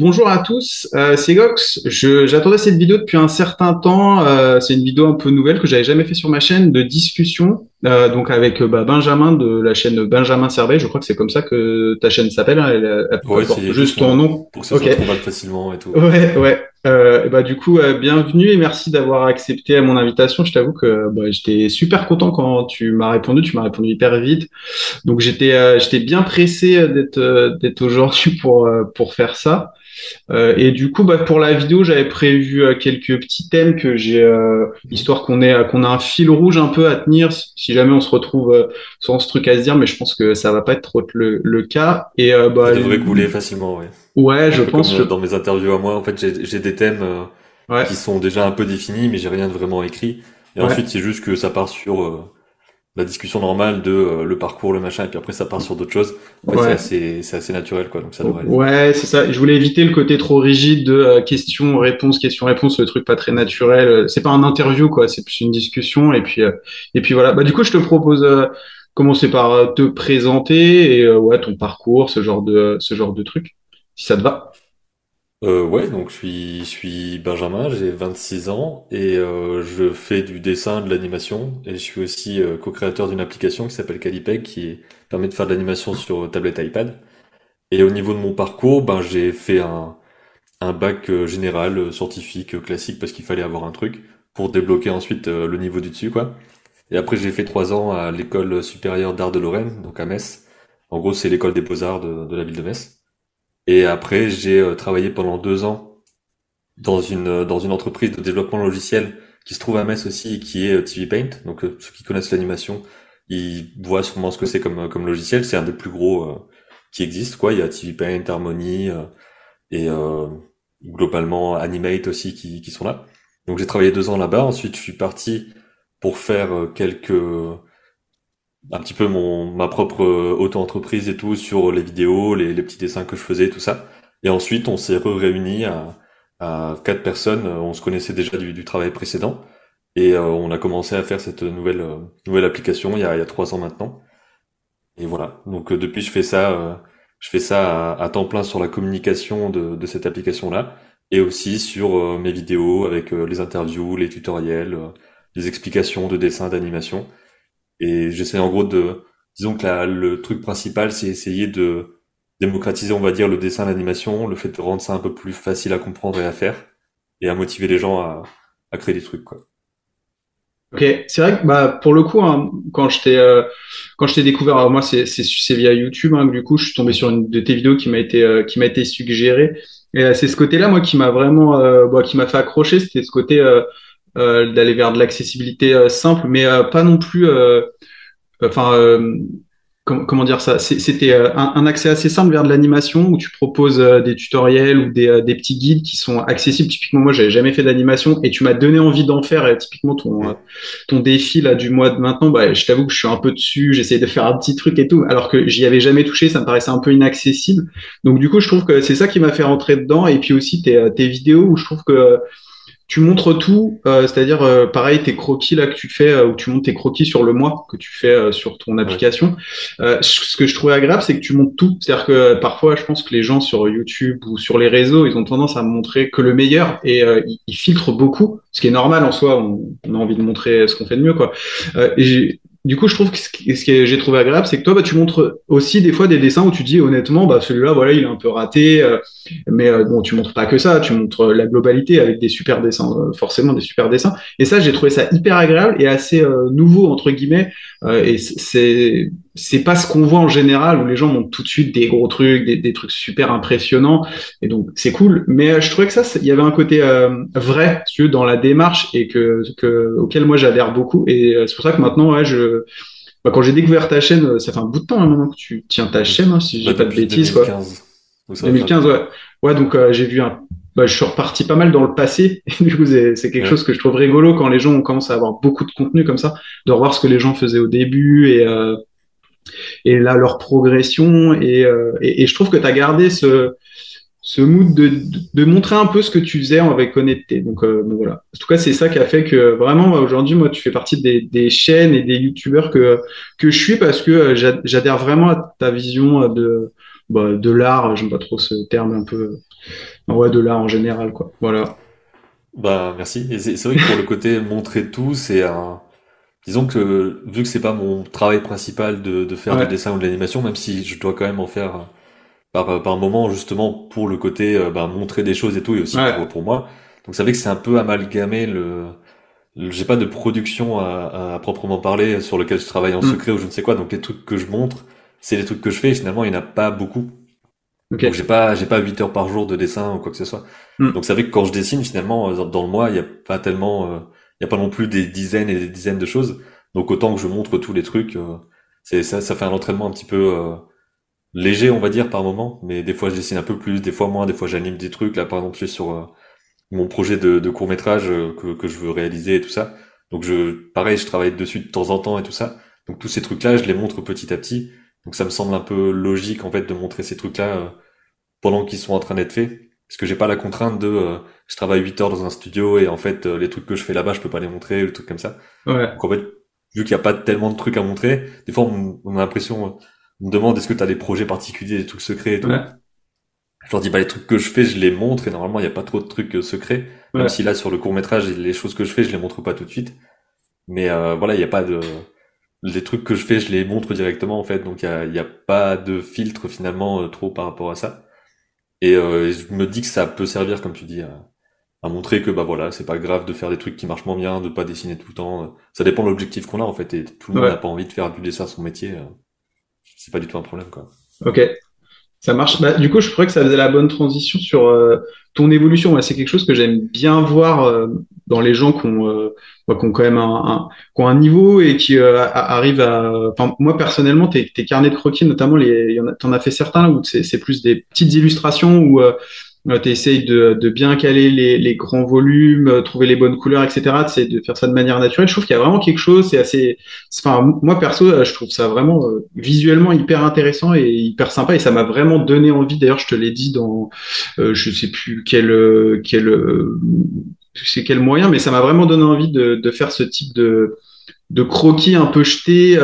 Bonjour à tous, c'est Gox. J'attendais cette vidéo depuis un certain temps. C'est une vidéo un peu nouvelle que j'avais jamais fait sur ma chaîne de discussion, donc avec Benjamin de la chaîne Benjamin Servet. Je crois que c'est comme ça que ta chaîne s'appelle, hein. Elle Ouais, porte c'est juste juste ton moi, nom. pour que ce Ok. soit trouvable facilement et tout. Ouais, ouais. Du coup, bienvenue et merci d'avoir accepté mon invitation. Je t'avoue que j'étais super content quand tu m'as répondu. Tu m'as répondu hyper vite. Donc j'étais bien pressé d'être aujourd'hui pour faire ça. Et du coup, pour la vidéo, j'avais prévu quelques petits thèmes que j'ai, Mhm. histoire qu'on ait un fil rouge un peu à tenir, si jamais on se retrouve sans ce truc à se dire, mais je pense que ça va pas être trop le cas. Et Ça devrait couler facilement, ouais. ouais, Un je peu comme pense, je, dans mes interviews à moi, en fait, j'ai des thèmes qui ouais, sont déjà un peu définis, mais j'ai rien de vraiment écrit. Et ensuite, ouais, c'est juste que ça part sur la discussion normale de le parcours, le machin, et puis après, ça part sur d'autres choses. En fait, ouais. c'est assez naturel, quoi, donc ça devrait aller. Ouais, c'est ça. Je voulais éviter le côté trop rigide de question-réponse, question-réponse, le truc pas très Mhm. naturel. C'est pas un interview, quoi. C'est plus une discussion. Et puis voilà. Du coup, je te propose commencer par te présenter et ouais, ton parcours, ce genre de truc, si ça te va. Ouais, donc je suis Benjamin, j'ai 26 ans et je fais du dessin, de l'animation et je suis aussi co-créateur d'une application qui s'appelle Calipeg qui permet de faire de l'animation sur tablette iPad. Et au niveau de mon parcours, ben j'ai fait un bac général, scientifique, classique parce qu'il fallait avoir un truc pour débloquer ensuite le niveau du dessus quoi. Et après j'ai fait 3 ans à l'école supérieure d'art de Lorraine, donc à Metz. En gros c'est l'école des beaux-arts de la ville de Metz. Et après j'ai travaillé pendant 2 ans dans une entreprise de développement logiciel qui se trouve à Metz aussi et qui est TV Paint. Donc ceux qui connaissent l'animation, ils voient sûrement ce que c'est comme logiciel. C'est un des plus gros qui existe, quoi. Il y a TV Paint, Harmony et globalement Animate aussi qui sont là. Donc j'ai travaillé 2 ans là-bas. Ensuite je suis parti pour faire un petit peu ma propre auto-entreprise et tout sur les vidéos, les petits dessins que je faisais, tout ça. Et ensuite, on s'est réunis à 4 personnes. On se connaissait déjà du travail précédent. Et on a commencé à faire cette nouvelle application il y a 3 ans maintenant. Et voilà. Donc depuis, je fais ça à temps plein sur la communication de cette application-là. Et aussi sur mes vidéos avec les interviews, les tutoriels, les explications de dessin, d'animation. Et j'essaie en gros disons que le truc principal, c'est essayer de démocratiser, on va dire, le dessin, l'animation, le fait de rendre ça un peu plus facile à comprendre et à faire, et à motiver les gens à créer des trucs, quoi. Ok, c'est vrai que pour le coup, hein, quand je t'ai découvert, alors moi c'est via YouTube, hein, que du coup je suis tombé sur une de tes vidéos qui m'a été suggérée. Et c'est ce côté-là moi qui m'a vraiment qui m'a fait accrocher, c'était ce côté d'aller vers de l'accessibilité simple, mais pas non plus. Enfin, comment dire ça? C'était un accès assez simple vers de l'animation où tu proposes des tutoriels ou des petits guides qui sont accessibles. Typiquement, moi, j'avais jamais fait d'animation et tu m'as donné envie d'en faire. Et typiquement, Mm. ton défi là du mois de maintenant, je t'avoue que je suis un peu dessus. J'essaie de faire un petit truc et tout, alors que j'y avais jamais touché. Ça me paraissait un peu inaccessible. Donc, du coup, je trouve que c'est ça qui m'a fait rentrer dedans. Et puis aussi tes vidéos où je trouve que tu montres tout, c'est-à-dire pareil tes croquis là que tu fais, où tu montes tes croquis sur le mois que tu fais sur ton Ouais. application. Ce que je trouvais agréable, c'est que tu montres tout. C'est-à-dire que parfois, je pense que les gens sur YouTube ou sur les réseaux, ils ont tendance à montrer que le meilleur et ils filtrent beaucoup, ce qui est normal en soi. On a envie de montrer ce qu'on fait de mieux, quoi. Du coup, je trouve que ce que j'ai trouvé agréable, c'est que toi, tu montres aussi des fois des dessins où tu dis honnêtement, celui-là, voilà, il est un peu raté. Mais bon, tu montres pas que ça, tu montres la globalité avec des super dessins, forcément des super dessins. Et ça, j'ai trouvé ça hyper agréable et assez nouveau entre guillemets. Et c'est pas ce qu'on voit en général où les gens montrent tout de suite des gros trucs, des trucs super impressionnants. Et donc c'est cool. Mais je trouvais que il y avait un côté vrai, si tu veux, dans la démarche et auquel moi j'adhère beaucoup. Et c'est pour ça que maintenant, ouais, quand j'ai découvert ta chaîne, ça fait un bout de temps hein, maintenant que tu tiens ta Mm. chaîne, hein, si je dis pas de Depuis bêtises, quoi. 2015, donc ça va faire 2015, 8 ans. ouais. Ouais, donc j'ai vu je suis reparti pas mal dans le passé. Et du coup, c'est quelque chose Ouais. que je trouve rigolo quand les gens commencent à avoir beaucoup de contenu comme ça, de revoir ce que les gens faisaient au début et là leur progression. Et je trouve que tu as gardé ce mood de montrer un peu ce que tu faisais avec honnêteté. Donc bon, voilà. En tout cas, c'est ça qui a fait que vraiment aujourd'hui, moi, tu fais partie des chaînes et des youtubeurs que je suis parce que j'adhère vraiment à ta vision de l'art. J'aime pas trop ce terme un peu. Ouais, de l'art en général, quoi. Voilà. Bah, merci. Et c'est vrai que pour le côté montrer tout, c'est un... Disons que vu que c'est pas mon travail principal de faire du Ouais, dessin ou de l'animation, même si je dois quand même en faire par moment justement pour le côté montrer des choses et tout et aussi ouais. pour moi. Donc ça fait que c'est un peu amalgamé j'ai pas de production à proprement parler sur lequel je travaille en Hmm. secret ou je ne sais quoi. Donc les trucs que je montre, c'est les trucs que je fais et finalement il n'y en a pas beaucoup. Donc Ok. j'ai pas 8 heures par jour de dessin ou quoi que ce soit. Hmm. Donc ça fait que quand je dessine finalement dans le mois, il y a pas tellement il y a pas non plus des dizaines et des dizaines de choses. Donc autant que je montre tous les trucs c'est ça fait un entraînement un petit peu léger, on va dire, par moment, mais des fois je dessine un peu plus, des fois moins, des fois j'anime des trucs. Là, par exemple, je suis sur mon projet de court-métrage que je veux réaliser et tout ça. Donc pareil, je travaille dessus de temps en temps et tout ça. Donc tous ces trucs-là, je les montre petit à petit. Donc ça me semble un peu logique en fait de montrer ces trucs-là pendant qu'ils sont en train d'être faits, parce que j'ai pas la contrainte de je travaille 8 heures dans un studio et en fait les trucs que je fais là-bas, je peux pas les montrer ou des trucs comme ça. Ouais, Donc en fait, vu qu'il y a pas tellement de trucs à montrer, des fois on a l'impression on me demande est-ce que tu as des projets particuliers, des trucs secrets et tout. ouais, Je leur dis bah les trucs que je fais, je les montre et normalement il y a pas trop de trucs secrets, même ouais. si là sur le court-métrage, les choses que je fais, je les montre pas tout de suite. Mais voilà, il y a pas de les trucs que je fais, je les montre directement en fait, donc il y a pas de filtre finalement trop par rapport à ça. Et je me dis que ça peut servir, comme tu dis, à montrer que bah voilà, c'est pas grave de faire des trucs qui marchent moins bien, de pas dessiner tout le temps. Ça dépend de l'objectif qu'on a en fait, et tout le monde n'a Ouais. pas envie de faire du dessin son métier. C'est pas du tout un problème quoi. Ok. Ça marche. Bah, du coup, je crois que ça faisait la bonne transition sur ton évolution. Ouais, c'est quelque chose que j'aime bien voir dans les gens qui ont quand même qui ont un niveau et qui arrivent à. Enfin, moi personnellement, tes carnets de croquis, notamment t'en as fait certains là où c'est plus des petites illustrations où tu essayes de bien caler les grands volumes, trouver les bonnes couleurs, etc. Tu de faire ça de manière naturelle. Je trouve qu'il y a vraiment quelque chose. C'est assez. Enfin, moi perso, je trouve ça vraiment visuellement hyper intéressant et hyper sympa et ça m'a vraiment donné envie. D'ailleurs, je te l'ai dit dans, je sais plus c'est quel moyen, mais ça m'a vraiment donné envie de faire ce type de croquis un peu jeté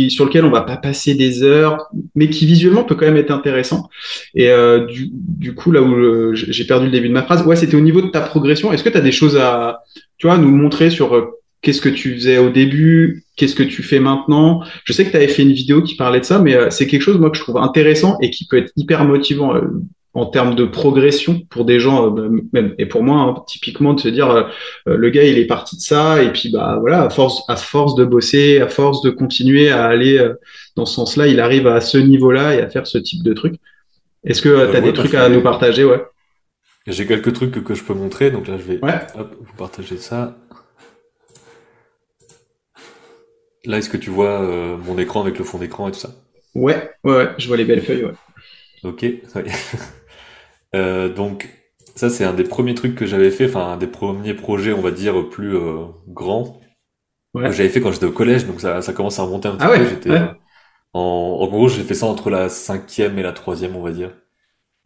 sur lequel on va pas passer des heures, mais qui visuellement peut quand même être intéressant. Et du coup, là où j'ai perdu le début de ma phrase, ouais, c'était au niveau de ta progression. Est-ce que tu as des choses à, tu vois, nous montrer sur qu'est-ce que tu faisais au début, qu'est-ce que tu fais maintenant? Je sais que tu avais fait une vidéo qui parlait de ça, mais c'est quelque chose moi que je trouve intéressant et qui peut être hyper motivant. En termes de progression pour des gens, même, et pour moi, hein, typiquement, de se dire, le gars, il est parti de ça, et puis bah voilà, à force de bosser, à force de continuer à aller dans ce sens-là, il arrive à ce niveau-là et à faire ce type de truc. Est-ce que tu as Ouais, des bah trucs à nous partager, ouais? j'ai quelques trucs que je peux montrer, donc là je vais Ouais, hop, vous partager ça. Là, est-ce que tu vois mon écran avec le fond d'écran et tout ça? ouais, je vois les belles feuilles, ouais. Ok, ouais. Donc ça c'est un des premiers trucs que j'avais fait, enfin un des premiers projets on va dire plus grands que Ouais. j'avais fait quand j'étais au collège, donc ça commence à remonter un petit Ah peu. ouais, J'étais ouais. en gros j'ai fait ça entre la cinquième et la troisième on va dire.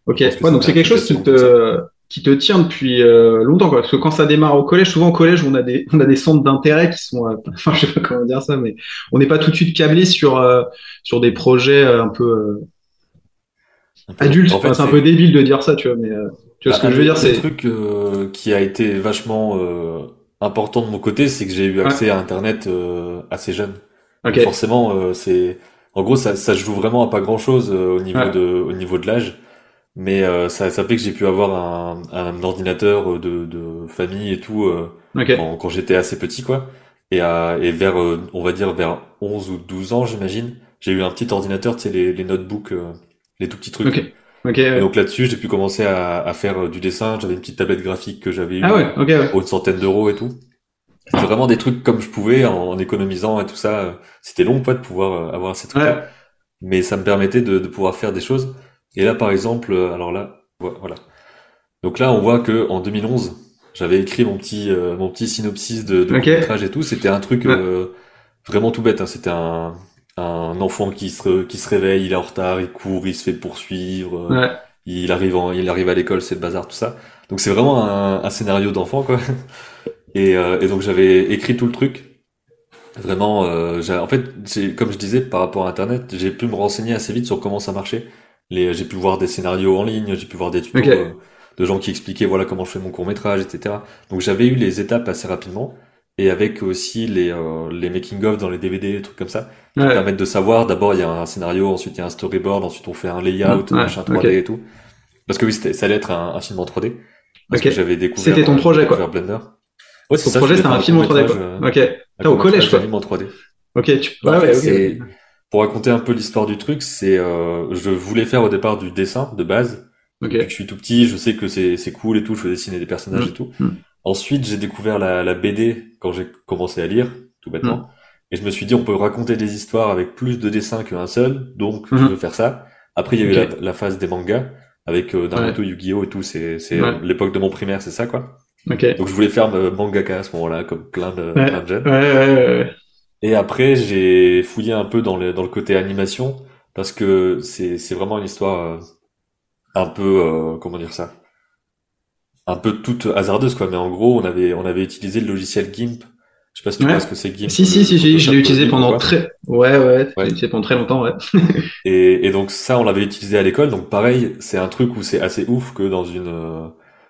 Je Ok. pense que Ouais, donc c'était c'est un quelque truc chose assez long comme ça. qui te tient depuis longtemps, quoi. Parce que quand ça démarre au collège, souvent au collège, on a des centres d'intérêt qui sont, enfin, je sais pas comment dire ça, mais on n'est pas tout de suite câblé sur des projets un peu Un peu long. adultes. En Enfin, fait c'est un peu c'est débile de dire ça, tu vois, mais tu vois ce bah, que je veux dire, un des c'est, trucs qui a été vachement important de mon côté, c'est que j'ai eu accès ouais, à Internet assez jeune. Donc ok, forcément, c'est en gros ça se joue vraiment à pas grand-chose ouais, au niveau de l'âge, mais ça fait que j'ai pu avoir un ordinateur de famille et tout ok, quand j'étais assez petit quoi. Et vers on va dire vers 11 ou 12 ans j'imagine, j'ai eu un petit ordinateur, tu sais les notebooks, les tout petits trucs ok, là. ok, Et ouais. donc là-dessus, j'ai pu commencer à faire du dessin. J'avais une petite tablette graphique que j'avais Ah eue ouais, ok, ouais, pour une centaine d'euros et tout. C'était vraiment des trucs comme je pouvais en économisant et tout ça. C'était long pas de pouvoir avoir ces trucs-là, ouais, mais ça me permettait de pouvoir faire des choses. Et là, par exemple, alors là, voilà. Donc là, on voit que en 2011, j'avais écrit mon petit synopsis de ok, court-métrage et tout. C'était un truc ouais, vraiment tout bête. Hein. C'était un enfant qui se réveille, il est en retard, il court, il se fait poursuivre, ouais, il arrive à l'école, c'est le bazar, tout ça. Donc c'est vraiment un scénario d'enfant, quoi. Et donc j'avais écrit tout le truc. Vraiment, en fait, comme je disais, par rapport à Internet, j'ai pu me renseigner assez vite sur comment ça marchait. j'ai pu voir des scénarios en ligne, j'ai pu voir des tutos Ok. de gens qui expliquaient voilà comment je fais mon court-métrage, etc. Donc j'avais eu les étapes assez rapidement, et avec aussi les making-of dans les DVD, des trucs comme ça, qui te Ouais. permettent de savoir, d'abord il y a un scénario, ensuite il y a un storyboard, ensuite on fait un layout, Ouais. machin Ok. 3D et tout. Parce que oui, ça allait être un film en 3D, parce Ok. que C'était ton j'avais projet, découvert quoi. Blender. Ouais, c'est Ton ça, je projet, voulais c'était faire un film en 3D, quoi. Ok. un T'es au collège, court-métrage quoi. d'anime en 3D. Ok. Bah, en Ouais, fait, ouais, ok, ouais. pour raconter un peu l'histoire du truc, je voulais faire au départ du dessin de base. Depuis que je Ok. suis tout petit, je sais que c'est cool et tout, je veux dessiner des personnages et Hmm. tout. Hmm. Ensuite, j'ai découvert la BD quand j'ai commencé à lire, tout bêtement. Hmm. Et je me suis dit, on peut raconter des histoires avec plus de dessins qu'un seul, donc je veux Hmm. faire ça. Après, il y a eu Ok. la phase des mangas, avec Naruto, Ouais. Yu-Gi-Oh! Et tout, c'est Ouais. l'époque de mon primaire, c'est ça, quoi. Donc Ok. je voulais faire mangaka à ce moment-là, comme plein Ouais. de Ouais, jeunes. ouais, ouais. Et après, j'ai fouillé un peu dans le côté animation, parce que c'est vraiment une histoire un peu, comment dire ça? Un peu toute hasardeuse, quoi. Mais en gros, on avait utilisé le logiciel GIMP. Je sais pas si tu vois Ouais. ce que c'est GIMP, Si, si, le si, je Photoshop l'ai utilisé GIMP ou pendant quoi. très... Ouais, ouais, je Ouais. l'ai utilisé pendant très longtemps, ouais. Et donc ça, on l'avait utilisé à l'école. Donc pareil, c'est un truc où c'est assez ouf que dans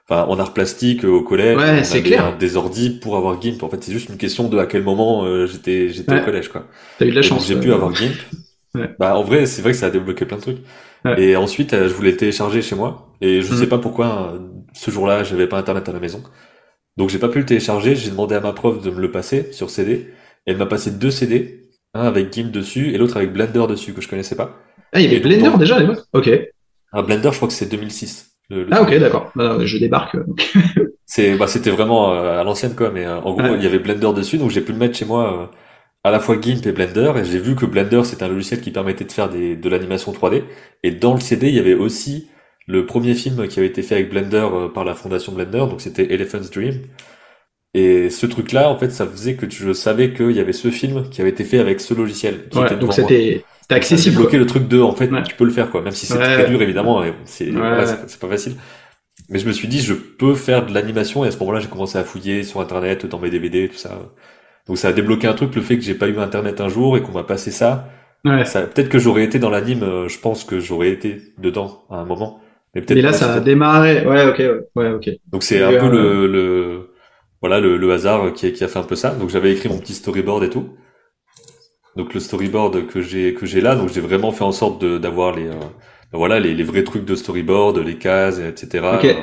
enfin, en art plastique, au collège, Ouais, on c'est avait clair. des ordis pour avoir GIMP. En fait, c'est juste une question de à quel moment j'étais au Ouais. collège, quoi. T'as eu de la Et donc chance. j'ai pu avoir GIMP. Ouais. Bah en vrai, c'est vrai que ça a débloqué plein de trucs. Ouais. Et ensuite, je voulais le télécharger chez moi. Et je sais Hmm. pas pourquoi, ce jour-là, j'avais pas internet à la maison. Donc j'ai pas pu le télécharger. J'ai demandé à ma prof de me le passer sur CD. Et elle m'a passé deux CD. Un avec GIMP dessus et l'autre avec Blender dessus, que je connaissais pas. Ah, il y avait Et donc Blender déjà à l'époque? Ok. un Blender, je crois que c'est 2006, le Ah, tout ok, début. d'accord. Bah, je débarque. C'était vraiment à l'ancienne, quoi. Mais en gros, il y Ouais. avait Blender dessus. Donc j'ai pu le mettre chez moi à la fois GIMP et Blender. Et j'ai vu que Blender, c'est un logiciel qui permettait de faire de l'animation 3D. Et dans le CD, il y avait aussi le premier film qui avait été fait avec Blender par la fondation Blender. Donc c'était Elephant's Dream. Et ce truc-là, en fait, ça faisait que je savais qu'il y avait ce film qui avait été fait avec ce logiciel qui était Ouais, donc devant moi. c'était Donc ça a accessible, débloqué quoi. le truc de, en fait, Ouais. tu peux le faire, quoi. Même si c'est très Ouais. dur, évidemment, et voilà, Ouais. c'est pas facile. Mais je me suis dit, je peux faire de l'animation, et à ce moment-là, j'ai commencé à fouiller sur Internet, dans mes DVD, tout ça. Donc ça a débloqué un truc, le fait que j'ai pas eu Internet un jour et qu'on m'a passé ça. Ouais. Ça, peut-être que j'aurais été dans l'anime, je pense que j'aurais été dedans à un moment, mais Mais peut-être là, pas ça a aussitôt. démarré. Ouais, ok, ouais. Ouais, ok. Donc Il c'est y a un eu peu un... voilà, le hasard qui a fait un peu ça. Donc j'avais écrit mon petit storyboard et tout. Donc le storyboard que j'ai là, donc j'ai vraiment fait en sorte d'avoir voilà, les vrais trucs de storyboard, les cases, etc. Ok.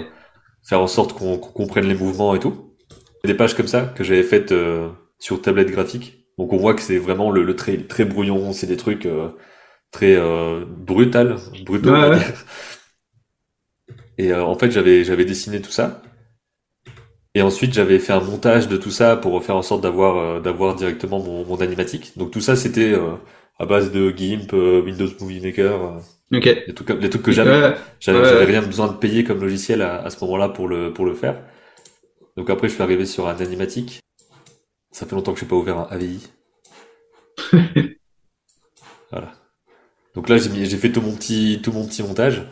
Faire en sorte qu'on comprenne les mouvements et tout. Des pages comme ça que j'avais faites sur tablette graphique. Donc on voit que c'est vraiment le très brouillon, c'est des trucs très Ouais, brutaux on va dire. ouais. Et en fait j'avais dessiné tout ça. Et ensuite j'avais fait un montage de tout ça pour faire en sorte d'avoir directement mon animatique. Donc tout ça c'était à base de GIMP, Windows Movie Maker, Ok. les trucs que Ouais, j'avais, quoi. ouais. J'avais Ouais. rien besoin de payer comme logiciel à ce moment-là pour le faire. Donc après je suis arrivé sur un animatique. Ça fait longtemps que je n'ai pas ouvert un AVI. Voilà. Donc là, j'ai fait tout mon petit montage.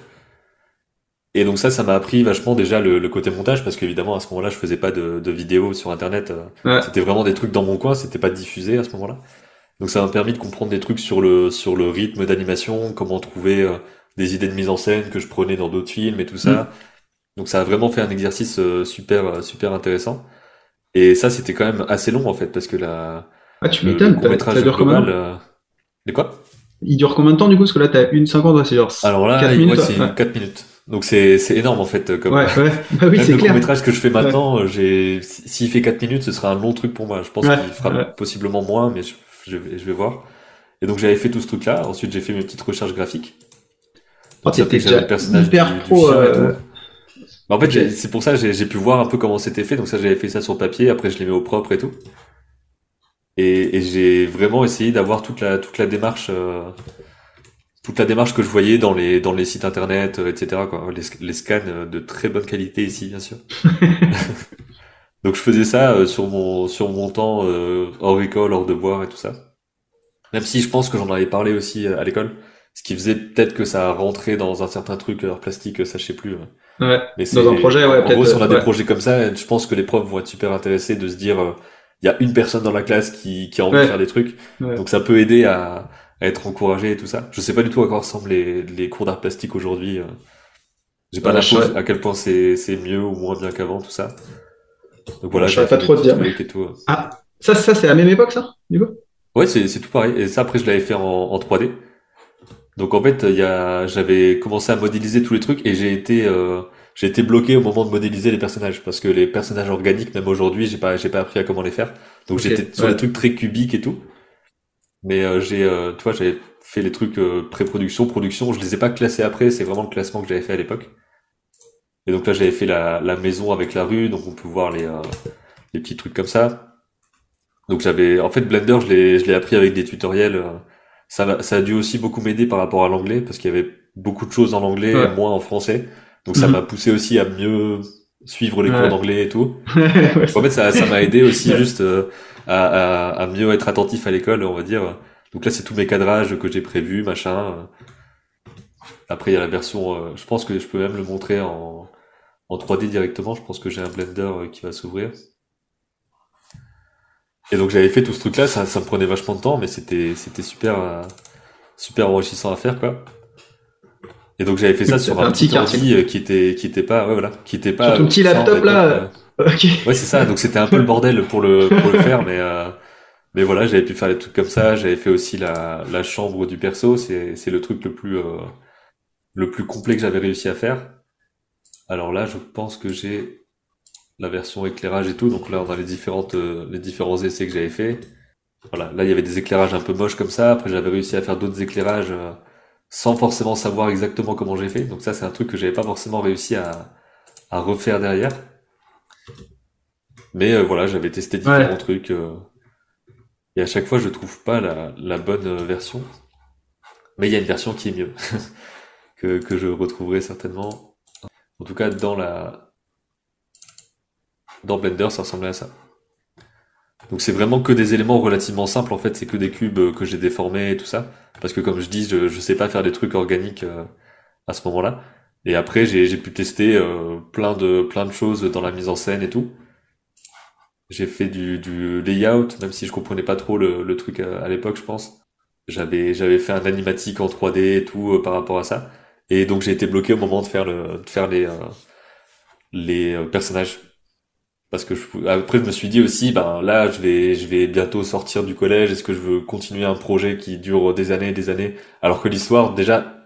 Et donc ça m'a appris vachement déjà le côté montage, parce qu'évidemment, à ce moment-là, je faisais pas de vidéos sur Internet. Ouais. C'était vraiment des trucs dans mon coin, c'était pas diffusé à ce moment-là. Donc ça m'a permis de comprendre des trucs sur le rythme d'animation, comment trouver des idées de mise en scène que je prenais dans d'autres films et tout Hmm. ça. Donc ça a vraiment fait un exercice super intéressant. Et ça, c'était quand même assez long en fait, parce que Ah, tu le m'étonnes. Ça court-métrage dure combien de global... temps? De quoi? Il dure combien de temps, du coup? Parce que là, t'as 1,50, ouais, c'est genre Alors là, 4 ouais, minutes, ouais. c'est 4 minutes. Donc c'est énorme en fait. Comme Ouais, ouais. Bah oui, même c'est le clair. court-métrage que je fais Ouais. maintenant, s'il fait 4 minutes, ce sera un long truc pour moi. Je pense Ouais. qu'il fera Ouais. possiblement moins, mais je vais voir. Et donc j'avais fait tout ce truc-là. Ensuite, j'ai fait mes petites recherches graphiques. Oh, Donc ça fait t'étais que j'avais le déjà personnage hyper du pro. chien et tout. Bah, en fait, Ok. c'est pour ça j'ai pu voir un peu comment c'était fait. Donc ça, j'avais fait ça sur papier. Après, je l'ai mis au propre et tout. Et j'ai vraiment essayé d'avoir toute la démarche que je voyais dans les sites internet, etc., quoi. Les scans de très bonne qualité ici, bien sûr. Donc je faisais ça sur mon temps hors école, hors devoir et tout ça. Même si je pense que j'en avais parlé aussi à l'école, ce qui faisait peut-être que ça rentrait dans un certain truc hors plastique, ça je sais plus. Ouais. Mais Dans un c'est projet, ouais, en gros peut-être. si on a des Ouais. projets comme ça, je pense que les profs vont être super intéressés de se dire il y a une personne dans la classe qui a envie de faire Ouais. des trucs. Ouais. Donc ça peut aider à être encouragé et tout ça. Je sais pas du tout à quoi ressemblent les cours d'art plastique aujourd'hui. J'ai pas Je l'info saurais, à quel point c'est mieux ou moins bien qu'avant, tout ça. Donc je voilà, j'avais saurais fait pas mes trop te petits dire. trucs et tout. Ah, ça c'est à la même époque, ça, du coup? Ouais, c'est tout pareil. Et ça, après, je l'avais fait en 3D. Donc en fait, j'avais commencé à modéliser tous les trucs et j'ai été bloqué au moment de modéliser les personnages parce que les personnages organiques, même aujourd'hui, j'ai pas appris à comment les faire. Donc Ok, j'étais sur des ouais. trucs très cubiques et tout. Mais tu vois, j'avais fait les trucs pré-production, production. Je les ai pas classés après. C'est vraiment le classement que j'avais fait à l'époque. Et donc là, j'avais fait la maison avec la rue, donc on peut voir les petits trucs comme ça. Donc en fait, Blender, je l'ai appris avec des tutoriels. Ça a dû aussi beaucoup m'aider par rapport à l'anglais, parce qu'il y avait beaucoup de choses en anglais et Ouais. moins en français. Donc ça m'a Mhm. poussé aussi à mieux suivre les cours Ouais. d'anglais et tout. Ouais, En fait, ça m'a aidé aussi ouais. juste à mieux être attentif à l'école, on va dire. Donc là, c'est tous mes cadrages que j'ai prévus, machin. Après, il y a la version, je pense que je peux même le montrer en 3D directement. Je pense que j'ai un Blender qui va s'ouvrir. Et donc j'avais fait tout ce truc-là, ça me prenait vachement de temps, mais c'était super, super enrichissant à faire, quoi. Et donc j'avais fait ça T'as sur fait un un petit petit quartier, quoi. ordi qui était pas, ouais, voilà, qui était Sur pas ton petit puissant à laptop, l'époque. là. Ok. Ouais, c'est ça. Donc c'était un peu le bordel pour le faire, mais voilà, j'avais pu faire des trucs comme ça. J'avais fait aussi la chambre du perso. C'est le truc le plus complet que j'avais réussi à faire. Alors là, je pense que j'ai la version éclairage et tout. Donc là, on a les différents essais que j'avais fait. Voilà, là il y avait des éclairages un peu moches comme ça. Après j'avais réussi à faire d'autres éclairages sans forcément savoir exactement comment j'ai fait. Donc ça c'est un truc que j'avais pas forcément réussi à refaire derrière. Mais voilà, j'avais testé différents Ouais. trucs et à chaque fois je trouve pas la bonne version. Mais il y a une version qui est mieux que je retrouverai certainement. En tout cas dans Blender ça ressemblait à ça. Donc c'est vraiment que des éléments relativement simples en fait, c'est que des cubes que j'ai déformés et tout ça. Parce que comme je dis, je sais pas faire des trucs organiques à ce moment-là. Et après, j'ai pu tester plein de choses dans la mise en scène et tout. J'ai fait du layout, même si je comprenais pas trop le truc à l'époque, je pense. J'avais fait un animatique en 3D et tout par rapport à ça. Et donc j'ai été bloqué au moment de de faire les personnages. Parce que après je me suis dit aussi, ben là je vais bientôt sortir du collège. Est-ce que je veux continuer un projet qui dure des années et des années, alors que l'histoire déjà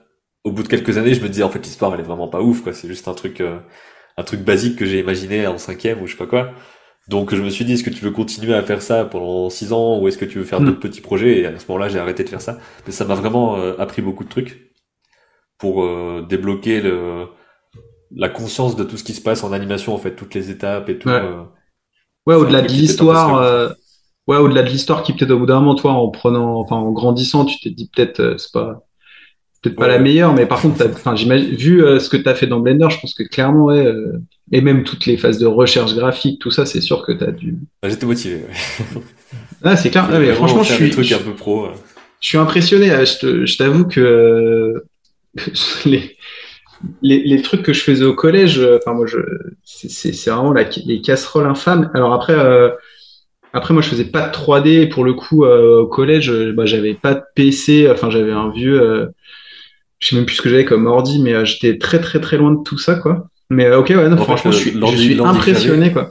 au bout de quelques années, je me disais en fait l'histoire elle est vraiment pas ouf quoi, c'est juste un truc basique que j'ai imaginé en cinquième ou je sais pas quoi. Donc je me suis dit est-ce que tu veux continuer à faire ça pendant 6 ans ou est-ce que tu veux faire d'autres Hmm. petits projets et à ce moment-là j'ai arrêté de faire ça. Mais ça m'a vraiment appris beaucoup de trucs pour débloquer la conscience de tout ce qui se passe en animation en fait, toutes les étapes et tout. Ouais. Ouais, C'est un au-delà de truc qui était pas facile à l'histoire, comprendre. ouais, au-delà de l'histoire qui peut-être au bout d'un moment, toi, en prenant, enfin, en grandissant, tu t'es dit peut-être, c'est pas, peut-être pas Ouais la ouais. meilleure, mais par contre, enfin, j'imagine, vu ce que tu as fait dans Blender, je pense que clairement, ouais, et même toutes les phases de recherche graphique, tout ça, c'est sûr que tu as dû. Bah, j'étais motivé. Ouais. Ah, c'est Je clair. Ah, voulais mais vraiment franchement, faire des trucs un peu pro. je suis impressionné. Je t'avoue que les, les trucs que je faisais au collège, enfin, moi, c'est vraiment les casseroles infâmes. Alors après, après, moi, je faisais pas de 3D pour le coup au collège. Bah, j'avais pas de PC. Enfin, j'avais un vieux. Je sais même plus ce que j'avais comme ordi, mais j'étais très très très loin de tout ça, quoi. Mais ok, ouais, non, En fait, franchement, je suis impressionné, quoi.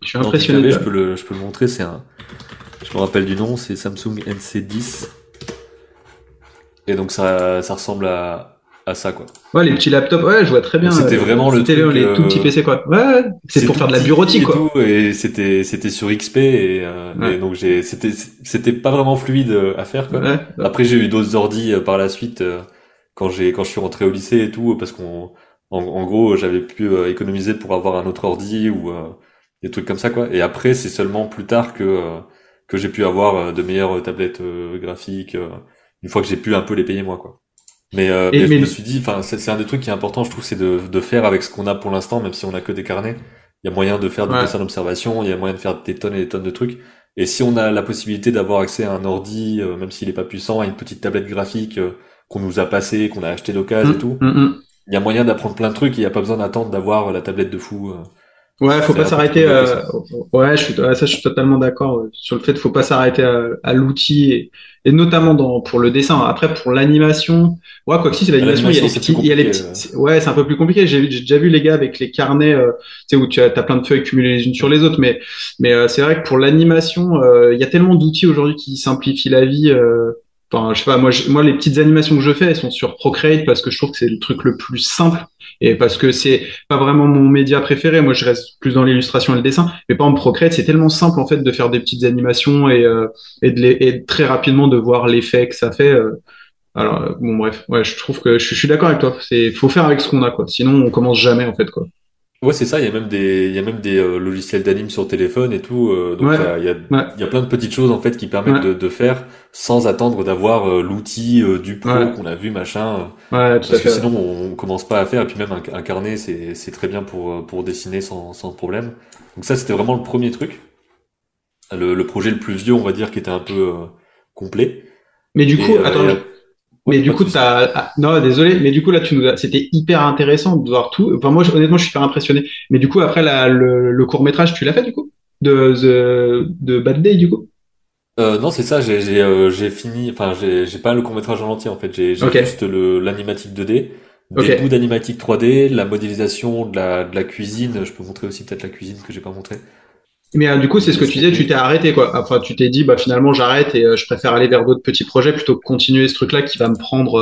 Je suis l'ordi que impressionné j'avais, de. je peux le montrer. Je me rappelle du nom, c'est Samsung NC10. Et donc ça ressemble à ça quoi. Ouais, les petits laptops. Ouais, je vois très Donc bien. c'était vraiment le C'était truc. les tout petits PC, quoi. Ouais, ouais, c'est C'est pour tout faire de la petit bureautique, et tout, quoi. et c'était sur XP et Ouais, donc c'était pas vraiment fluide à faire quoi. ouais, ouais. Après j'ai eu d'autres ordis par la suite quand je suis rentré au lycée et tout parce en gros j'avais pu économiser pour avoir un autre ordi ou des trucs comme ça quoi. Et après c'est seulement plus tard que j'ai pu avoir de meilleures tablettes graphiques une fois que j'ai pu un peu les payer moi quoi. Et, Mais je me mais, suis dit, enfin, c'est un des trucs qui est important, je trouve, c'est de faire avec ce qu'on a pour l'instant, même si on a que des carnets. Il y a moyen de faire du ouais. dessin d'observation, il y a moyen de faire des tonnes et des tonnes de trucs. Et si on a la possibilité d'avoir accès à un ordi, même s'il est pas puissant, à une petite tablette graphique qu'on nous a passé, qu'on a acheté d'occasion et Hum, tout, hum, hum. il y a moyen d'apprendre plein de trucs. Il n'y a pas besoin d'attendre d'avoir la tablette de fou. Ouais, faut C'est pas un peu plus s'arrêter. complexe que ça. Ouais, ça, je suis totalement d'accord sur le fait, faut pas s'arrêter à l'outil et notamment pour le dessin. Après, pour l'animation, ouais, quoi que si, c'est À l'animation. Il y a l'animation, les c'est plus petits, il y a les compliqué. petits. Ouais, c'est un peu plus compliqué. J'ai déjà vu les gars avec les carnets, tu sais, où t'as plein de feuilles cumulées les unes sur les autres. Mais c'est vrai que pour l'animation, il y a tellement d'outils aujourd'hui qui simplifient la vie. Enfin, je sais pas, moi, les petites animations que je fais, elles sont sur Procreate parce que je trouve que c'est le truc le plus simple et parce que c'est pas vraiment mon média préféré. Moi, je reste plus dans l'illustration et le dessin. Mais par exemple, Procreate, c'est tellement simple en fait de faire des petites animations et très rapidement de voir l'effet que ça fait. Bon, bref, ouais, je trouve que je suis d'accord avec toi. Faut faire avec ce qu'on a, quoi. Sinon, on commence jamais en fait, quoi. Ouais, c'est ça, il y a même des logiciels d'anime sur téléphone et tout, donc Ouais, ouais, il y a plein de petites choses en fait qui permettent ouais, de faire sans attendre d'avoir l'outil du pro ouais, qu'on a vu, machin, ouais, tout à parce que fait. Ouais. sinon on commence pas à faire, et puis même un carnet c'est très bien pour dessiner sans problème. Donc ça c'était vraiment le premier truc, le projet le plus vieux on va dire qui était un peu complet, Mais du coup, et attends, ouais, mais du pas de coup, souci. non, désolé, mais du coup, là, c'était hyper intéressant de voir tout. Enfin, honnêtement, je suis super impressionné. Mais du coup, après, le court-métrage, tu l'as fait, du coup? De Bad Day, du coup? Non, c'est ça, j'ai fini, enfin, j'ai pas le court-métrage en entier, en fait, j'ai Ok, juste l'animatique 2D, des bouts ok. d'animatique 3D, la modélisation de la cuisine, je peux montrer aussi peut-être la cuisine que j'ai pas montré, Mais du coup, c'est ce de que tu disais, tu escalier. t'es arrêté, quoi. Enfin, tu t'es dit, bah, finalement, j'arrête et je préfère aller vers d'autres petits projets plutôt que continuer ce truc-là qui va me prendre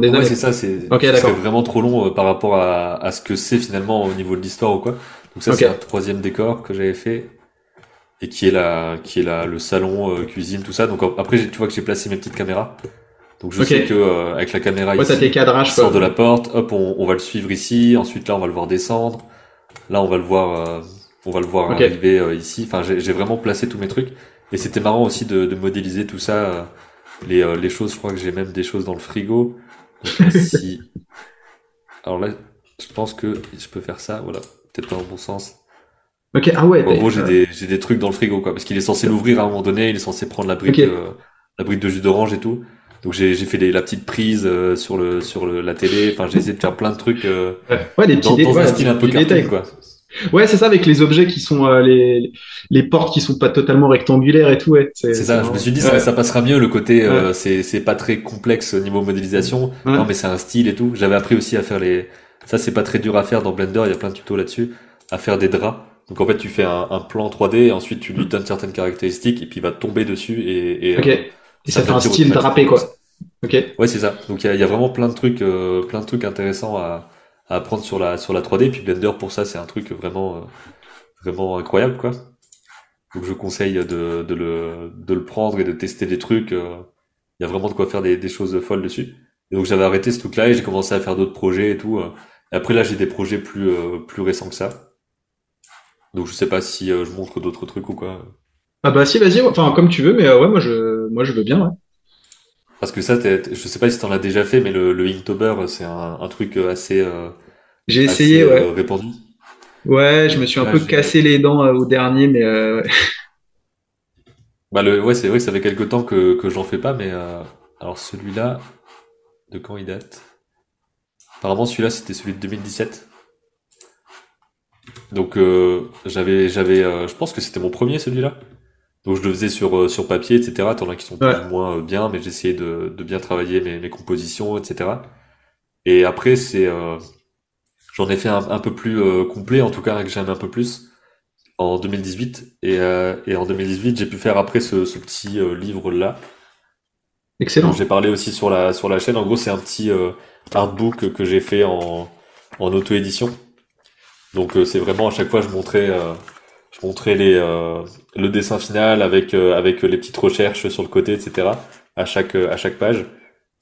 des Ouais, années, c'est quoi. ça, Ok, ce serait d'accord. vraiment trop long par rapport à ce que c'est finalement au niveau de l'histoire ou quoi. Donc ça, Ok, c'est un troisième décor que j'avais fait, et qui est le salon, cuisine, tout ça. Donc après, tu vois que j'ai placé mes petites caméras. Donc je sais que ok. avec la caméra Ouais, t'as tes ici, il cadrages, sort quoi. de la porte, hop, on va le suivre ici, ensuite là on va le voir descendre, là on va le voir Ok. arriver ici. Enfin, j'ai vraiment placé tous mes trucs, et c'était marrant aussi de modéliser tout ça, les choses. Je crois que j'ai même des choses dans le frigo. Donc ici, alors là, je pense que je peux faire ça, voilà, peut-être pas dans le bon sens. Ok, ah ouais, Donc en gros, j'ai des trucs dans le frigo, quoi, parce qu'il est censé l'ouvrir à un moment donné, il est censé prendre ok. la brique de jus d'orange et tout. Donc j'ai fait la petite prise la télé. Enfin, j'ai essayé de faire plein de trucs Ouais, des petits, dans un ouais, style un peu des cartoon, détails. quoi. Ouais, c'est ça, avec les objets qui sont, les portes qui sont pas totalement rectangulaires et tout, ouais. C'est C'est ça. Je me marrant. suis dit Ouais, ça passera mieux le côté ouais, c'est pas très complexe au niveau modélisation. Non, mais ouais. c'est un style et tout. J'avais appris aussi à faire les ça c'est pas très dur à faire dans Blender. Il y a plein de tutos là-dessus à faire des draps. Donc en fait tu fais un plan 3D et ensuite tu lui donnes certaines caractéristiques et puis il va tomber dessus Ok. Et ça ça fait un l'attire style automatiquement. drapé, Donc quoi. Ok. ouais, c'est ça. Donc il y a vraiment plein de trucs intéressants à apprendre sur la 3D. Et puis Blender pour ça, c'est un truc vraiment incroyable, quoi. Donc je conseille de le prendre et de tester des trucs. Il y a vraiment de quoi faire des choses folles dessus. Et donc j'avais arrêté ce truc-là et j'ai commencé à faire d'autres projets et tout. Et après là, j'ai des projets plus récents que ça. Donc je sais pas si je montre d'autres trucs ou quoi. Ah bah si, vas-y, ouais. Enfin, comme tu veux, mais ouais, moi, je veux bien, ouais. Parce que ça, je sais pas si t'en as déjà fait, mais le Inktober, c'est un truc J'ai essayé, assez ouais. répandu. Ouais, je me suis Donc un là, peu cassé les dents au dernier, mais ouais. bah ouais, c'est vrai que ça fait quelque temps que j'en fais pas, mais alors celui-là, de quand il date? Apparemment, celui-là, c'était celui de 2017. Donc je pense que c'était mon premier celui-là. Donc je le faisais sur papier, etc. T'en as qui sont plus ou Ouais. moins bien, mais j'essayais de bien travailler mes compositions, etc. Et après, j'en ai fait un peu plus complet, en tout cas que j'aime un peu plus, en 2018. Et en 2018, j'ai pu faire après ce petit livre-là, dont j'ai Excellent. parlé aussi sur la chaîne. En gros, c'est un petit artbook que j'ai fait en auto-édition. Donc c'est vraiment à chaque fois je montrais le dessin final avec les petites recherches sur le côté, etc. À chaque page.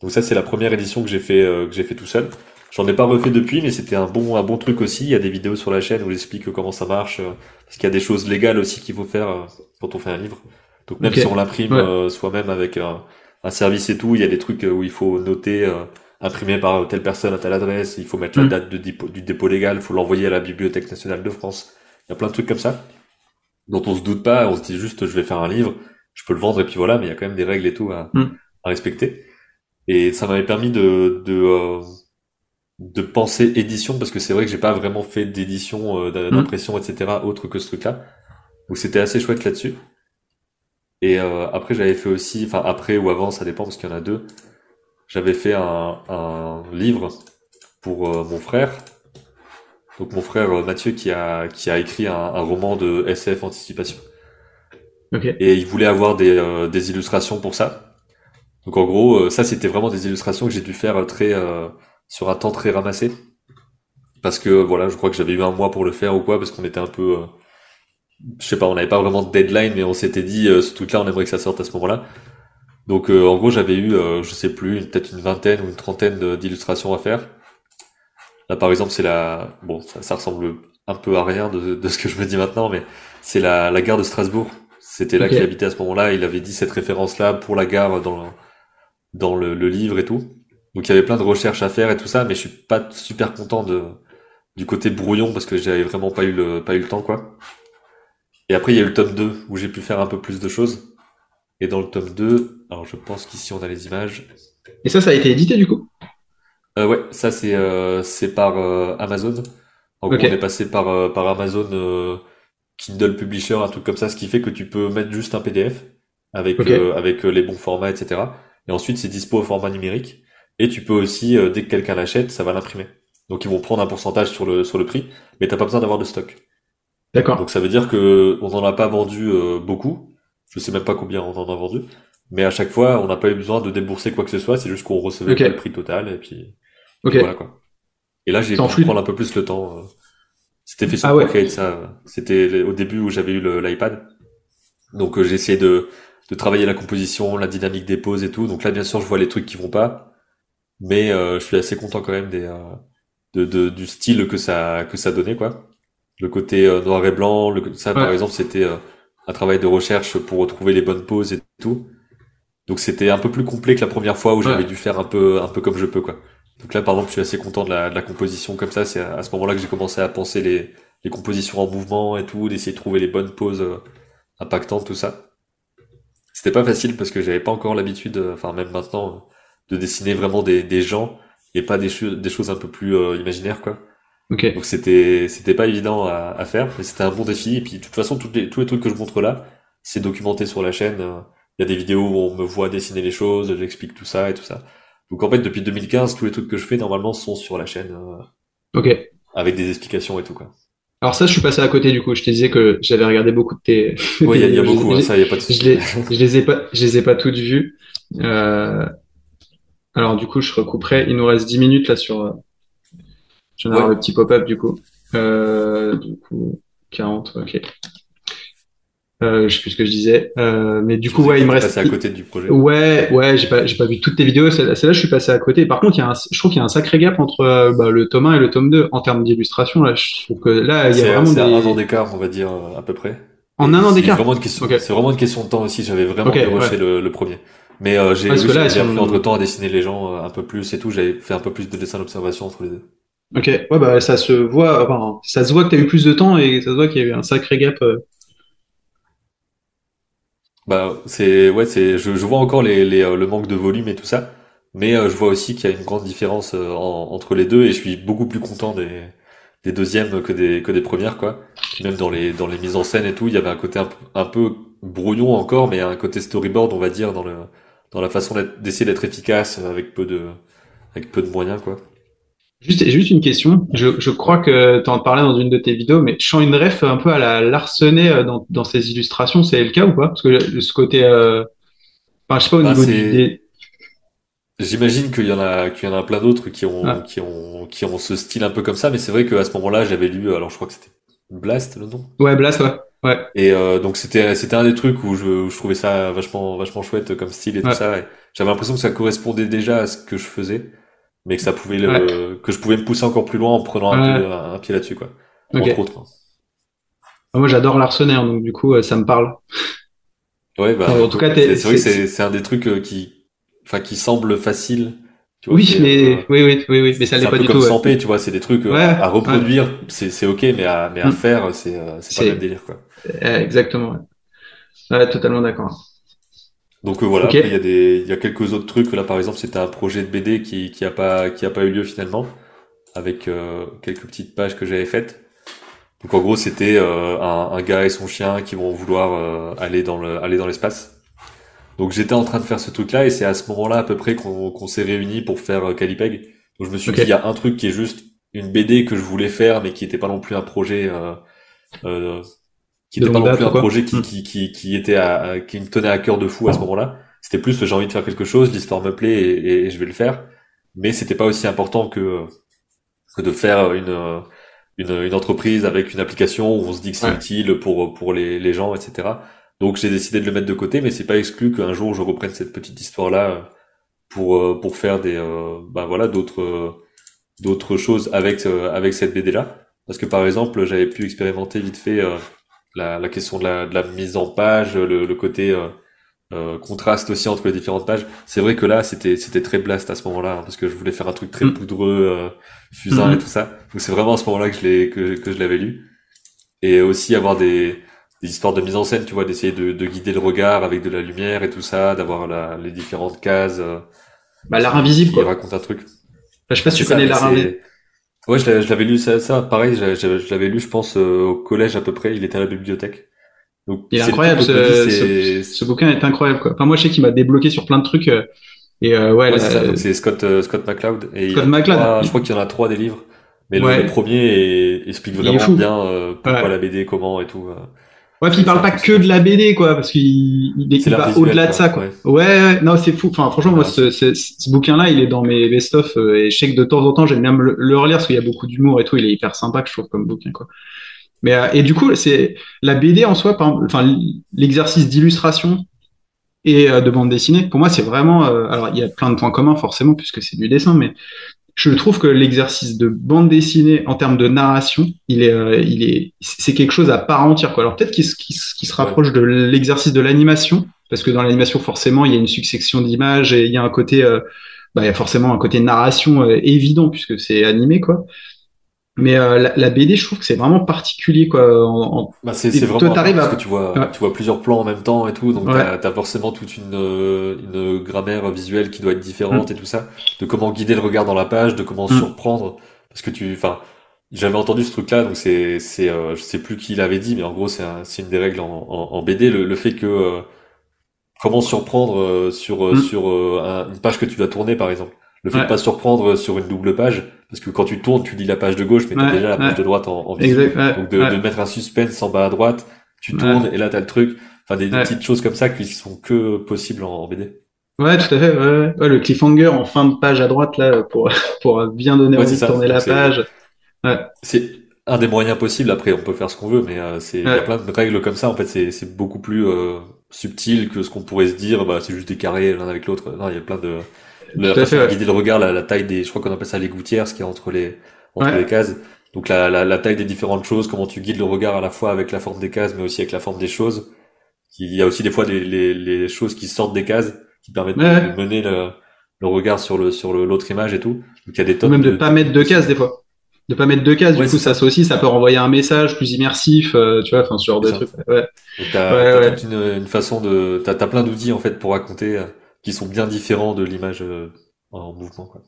Donc ça c'est la première édition que j'ai fait tout seul. J'en ai pas refait depuis, mais c'était un bon truc aussi. Il y a des vidéos sur la chaîne où j'explique comment ça marche, parce qu'il y a des choses légales aussi qu'il faut faire quand on fait un livre. Donc même Ok. si on l'imprime Ouais. soi-même avec un service et tout, il y a des trucs où il faut noter imprimé par telle personne à telle adresse, il faut mettre la Hmm. date du dépôt légal, il faut l'envoyer à la Bibliothèque nationale de France. Il y a plein de trucs comme ça dont on se doute pas, on se dit juste je vais faire un livre, je peux le vendre et puis voilà, mais il y a quand même des règles et tout Hmm. à respecter. Et ça m'avait permis de penser édition, parce que c'est vrai que j'ai pas vraiment fait d'édition, Hmm. d'impression, etc., autre que ce truc-là. Donc c'était assez chouette là-dessus. Et après, j'avais fait aussi, enfin après ou avant, ça dépend parce qu'il y en a deux. J'avais fait un livre pour mon frère. Donc mon frère Mathieu qui a écrit un roman de SF anticipation. Ok. Et il voulait avoir des illustrations pour ça. Donc en gros, ça c'était vraiment des illustrations que j'ai dû faire sur un temps très ramassé. Parce que voilà, je crois que j'avais eu un mois pour le faire ou quoi, parce qu'on était un peu, je sais pas, on n'avait pas vraiment de deadline, mais on s'était dit ce truc-là, on aimerait que ça sorte à ce moment-là. Donc en gros, j'avais eu, je sais plus, peut-être une vingtaine ou une trentaine d'illustrations à faire. Là, par exemple, c'est bon, ça ressemble un peu à rien de ce que je me dis maintenant, mais c'est la gare de Strasbourg. C'était là qu'il Ok. habitait à ce moment-là. Il avait dit cette référence-là pour la gare dans le livre et tout. Donc il y avait plein de recherches à faire et tout ça, mais je suis pas super content du côté brouillon parce que j'avais vraiment pas eu le temps, quoi. Et après, il y a eu le tome 2 où j'ai pu faire un peu plus de choses. Et dans le tome 2, alors je pense qu'ici on a les images. Et ça a été édité du coup? Ouais, ça c'est par Amazon. En gros, on est Ok. passé par Amazon Kindle Publisher, un truc comme ça, ce qui fait que tu peux mettre juste un PDF Ok. avec les bons formats, etc. Et ensuite, c'est dispo au format numérique. Et tu peux aussi, dès que quelqu'un l'achète, ça va l'imprimer. Donc ils vont prendre un pourcentage sur le prix, mais t'as pas besoin d'avoir de stock. Donc D'accord. ça veut dire que on n'en a pas vendu beaucoup. Je sais même pas combien on en a vendu. Mais à chaque fois, on n'a pas eu besoin de débourser quoi que ce soit. C'est juste qu'on recevait pas le Ok. prix total et puis voilà Ok. quoi. Et là, j'ai C'est en pu prendre flux. un peu plus le temps. C'était fait Ah sur ouais. Procreate ça. C'était au début où j'avais eu l'iPad. Donc j'ai essayé de travailler la composition, la dynamique des poses et tout. Donc là, bien sûr, je vois les trucs qui vont pas. Mais je suis assez content quand même du style que ça donnait quoi. Le côté noir et blanc, ça par Ouais. exemple c'était un travail de recherche pour retrouver les bonnes poses et tout. Donc c'était un peu plus complet que la première fois où j'avais Ouais. dû faire un peu comme je peux quoi. Donc là par exemple je suis assez content de la composition comme ça. C'est à ce moment-là que j'ai commencé à penser les compositions en mouvement et tout, d'essayer de trouver les bonnes poses impactantes, tout ça. C'était pas facile parce que j'avais pas encore l'habitude, enfin même maintenant, de dessiner vraiment des gens et pas des choses un peu plus imaginaires quoi. Donc Ok. c'était pas évident à faire, mais c'était un bon défi. Et puis de toute façon, tous les trucs que je montre là, c'est documenté sur la chaîne. Il y a des vidéos où on me voit dessiner les choses, j'explique tout ça et tout ça. Donc en fait, depuis 2015, tous les trucs que je fais normalement sont sur la chaîne Ok. avec des explications et tout quoi. Alors ça, je suis passé à côté du coup. Je te disais que j'avais regardé beaucoup de tes, Ouais, tes il y a vidéos. beaucoup, hein, ça, il y a pas de souci. Je les ai pas toutes vues. Euh, alors du coup, je recouperai. Il nous reste 10 minutes là sur. Je viens Ouais, d'avoir le petit pop-up du coup. Du coup, 40. Ok. Je sais plus ce que je disais. Mais du tu coup, disais que ouais, il me t'étais reste. passé à côté du projet. Ouais, ouais, j'ai pas vu toutes tes vidéos. Celle-là, je suis passé à côté. Par contre, je trouve qu'il y a un sacré gap entre bah, le tome 1 et le tome 2 en termes d'illustration. Là, je trouve que là, il y a vraiment C'est à un an des. d'écart, on va dire, à peu près. En un Et an d'écart. Ok. c'est vraiment une question de temps aussi. J'avais vraiment Ok, dû ouais. rusher le premier. Mais Parce oui, que là, elles j'ai appris entre sont. temps à dessiner les gens un peu plus et tout. J'avais fait un peu plus de dessin d'observation entre les deux. Ok, ouais, bah ça se voit. Enfin, ça se voit que t'as eu plus de temps et ça se voit qu'il y a eu un sacré gap. Bah, ouais, je vois encore le manque de volume et tout ça. Mais je vois aussi qu'il y a une grande différence entre les deux et je suis beaucoup plus content des deuxièmes que des premières, quoi. Puis même dans les mises en scène et tout, il y avait un côté un peu brouillon encore, mais un côté storyboard, on va dire, dans la façon d'essayer d'être efficace avec peu de moyens, quoi. Juste une question. Je crois Ouais. que tu en parlais dans une de tes vidéos, mais je sens une ref un peu à la Larsenet dans ces illustrations. C'est le cas ou pas? Parce que ce côté. Enfin, je sais pas au Bah, niveau j'imagine qu'il y en a plein d'autres qui ont, Ah, qui ont, qui ont ce style un peu comme ça, mais c'est vrai qu'à ce moment-là, j'avais lu, alors je crois que c'était Blast, le nom. ouais, Blast, ouais. Ouais, Et donc c'était un des trucs où je trouvais ça vachement vachement chouette comme style et tout ouais, ça. Et j'avais l'impression que ça correspondait déjà à ce que je faisais, mais ouais, que je pouvais me pousser encore plus loin en prenant un ouais. peu un pied là-dessus quoi. Entre Ok. autres, hein. Moi, j'adore Larsenet, hein, donc du coup, ça me parle. Ouais Enfin, bah en tout cas, c'est vrai que c'est un des trucs qui semble facile. Tu vois, Oui, mais oui, mais ça l'est c'est un pas peu du comme tout. Ouais, 100p, tu vois, c'est des trucs à ouais, ouais. reproduire, c'est ok, mais à Hmm. faire, c'est pas le même C'est délire, quoi. exactement. Ouais. Ouais, totalement d'accord. Donc voilà, Ok. après il y a quelques autres trucs. Là, par exemple, c'était un projet de BD qui a pas eu lieu finalement. avec quelques petites pages que j'avais faites. Donc en gros, c'était un gars et son chien qui vont vouloir aller dans l'espace. Donc j'étais en train de faire ce truc-là et c'est à ce moment-là à peu près qu'on s'est réunis pour faire Calipeg. Donc je me suis dit, il y Ok. a un truc qui est juste une BD que je voulais faire, mais qui était pas non plus un projet, euh, De longue date ou quoi? qui me tenait à cœur de fou à ce moment-là. C'était plus, j'ai envie de faire quelque chose, l'histoire me plaît et je vais le faire. Mais c'était pas aussi important que de faire une entreprise avec une application où on se dit que c'est Ouais. utile pour les gens, etc. Donc j'ai décidé de le mettre de côté, mais c'est pas exclu qu'un jour je reprenne cette petite histoire-là pour faire d'autres choses avec cette BD-là. Parce que par exemple, j'avais pu expérimenter vite fait la question de la mise en page, le côté contraste aussi entre les différentes pages. C'est vrai que là, c'était très blast à ce moment-là, hein, parce que je voulais faire un truc très Mm. poudreux, fusain et tout Mhm. ça. Donc c'est vraiment à ce moment-là que je l'avais lu. Et aussi avoir des histoires de mise en scène, tu vois, d'essayer de guider le regard avec de la lumière et tout ça, d'avoir les différentes cases Bah, l'art invisible, qui quoi. racontent un truc. Enfin, je sais pas Bah, si c'est tu ça, connais mais l'art invisible. c'est... Ouais, je l'avais lu ça, pareil, je l'avais lu, je pense, au collège à peu près, il était à la bibliothèque. Donc Il est c'est le truc incroyable, où je me dis, ce bouquin est incroyable, quoi. Enfin, moi, je sais qu'il m'a débloqué sur plein de trucs. Ouais, Ouais, c'est ça. Donc c'est Scott McCloud et il y Scott a McCloud, je crois qu'il y en a trois des livres, mais le ouais, premier explique il est vraiment fou. bien pourquoi Ouais. la BD, comment et tout. Ouais, puis il C'est parle un pas truc que super de la chouette. BD, quoi, parce C'est il l'art va visuel, au-delà de ça, quoi. quoi. Ouais, Ouais, ouais, non, c'est fou. Enfin, franchement, la moi, narration. ce bouquin-là, il est dans mes best-of, et je sais que de temps en temps, j'aime bien le relire parce qu'il y a beaucoup d'humour et tout. Il est hyper sympa, que je trouve, comme bouquin, quoi. Et du coup, c'est la BD en soi, enfin, l'exercice d'illustration et de bande dessinée. Pour moi, c'est vraiment. Alors, il y a plein de points communs, forcément, puisque c'est du dessin, mais je trouve que l'exercice de bande dessinée en termes de narration, c'est quelque chose à part entière, quoi. Alors peut-être qu'il se Ouais, rapproche de l'exercice de l'animation, parce que dans l'animation, forcément, il y a une succession d'images et il y a un côté, il y a forcément un côté narration évident puisque c'est animé, quoi. Mais la BD, je trouve que c'est vraiment particulier, quoi. bah c'est Et toi, vraiment à part t'arrives parce que à, ouais, tu vois plusieurs plans en même temps et tout, donc ouais, t'as forcément toute une grammaire visuelle qui doit être différente mm, et tout ça, de comment guider le regard dans la page, de comment mm, surprendre, parce que enfin, j'avais entendu ce truc-là, donc je sais plus qui l'avait dit, mais en gros c'est une des règles en BD, le fait que comment surprendre mm, sur une page que tu vas tourner par exemple. Le fait de pas ouais, surprendre sur une double page, parce que quand tu tournes, tu lis la page de gauche, mais t'as ouais, déjà la page ouais, de droite en visu. exact, ouais, Donc ouais, de mettre un suspense en bas à droite, tu tournes ouais. et là t'as le truc. Enfin des petites Ouais. choses comme ça qui sont que possibles en BD. Ouais, tout à fait. Ouais, ouais. Ouais, le cliffhanger en fin de page à droite là pour pour bien donner Ouais, c'est envie de ça. tourner Donc la page. Ouais, c'est un des moyens possibles. Après, on peut faire ce qu'on veut, mais il y a ouais, plein de règles comme ça. En fait, c'est beaucoup plus subtil que ce qu'on pourrait se dire. Bah, c'est juste des carrés l'un avec l'autre. Non, il y a plein de la tout à fait. façon de Ouais, guider le regard, la taille des, je crois qu'on appelle ça les gouttières, ce qui est entre les ouais, cases. Donc la taille des différentes choses, comment tu guides le regard à la fois avec la forme des cases, mais aussi avec la forme des choses. Il y a aussi des fois les choses qui sortent des cases, qui permettent ouais, de ouais. mener le regard sur l'autre image et tout. Donc il y a des Ou tonnes même de pas de mettre trucs de cases possibles. des fois. De pas mettre de cases, du Ouais, coup c'est ça ça. aussi, ça peut renvoyer un message plus immersif, tu vois, enfin ce genre C'est de ça. trucs. Ouais, Donc ouais, t'as ouais. toute une façon t'as plein d'outils en fait pour raconter qui sont bien différents de l'image en mouvement quoi.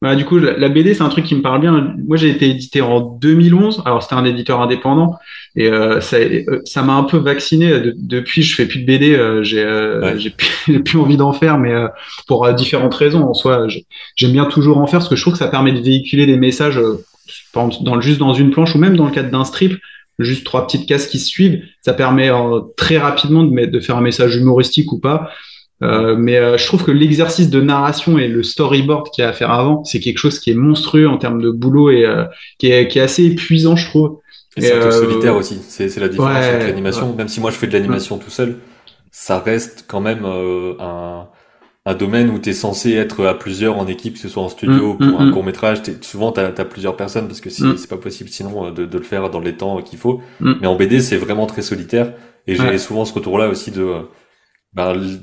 Bah, du coup, la BD, c'est un truc qui me parle bien. Moi, j'ai été édité en 2011. Alors, c'était un éditeur indépendant. Et ça m'a un peu vacciné. Depuis, je fais plus de BD. Ouais, J'ai plus, j'ai plus envie d'en faire, mais pour différentes raisons. En soi, j'aime bien toujours en faire parce que je trouve que ça permet de véhiculer des messages, par exemple, juste dans une planche ou même dans le cadre d'un strip. Juste trois petites cases qui se suivent. Ça permet très rapidement de faire un message humoristique ou pas. ouais. Je trouve que l'exercice de narration et le storyboard qu'il y a à faire avant, c'est quelque chose qui est monstrueux en termes de boulot et qui est assez épuisant, je trouve. Et Et c'est un truc solitaire aussi. C'est la différence avec ouais, ouais, l'animation. Même si moi je fais de mm, l'animation tout seul, ça reste quand même un domaine où t'es censé être à plusieurs en équipe, que ce soit en mm, studio pour un mm, court métrage. Souvent t'as plusieurs personnes parce que mm, c'est pas possible sinon de le faire dans les temps qu'il faut. Mais mm, en BD c'est vraiment très solitaire. Et j'ai ouais, souvent ce retour-là aussi de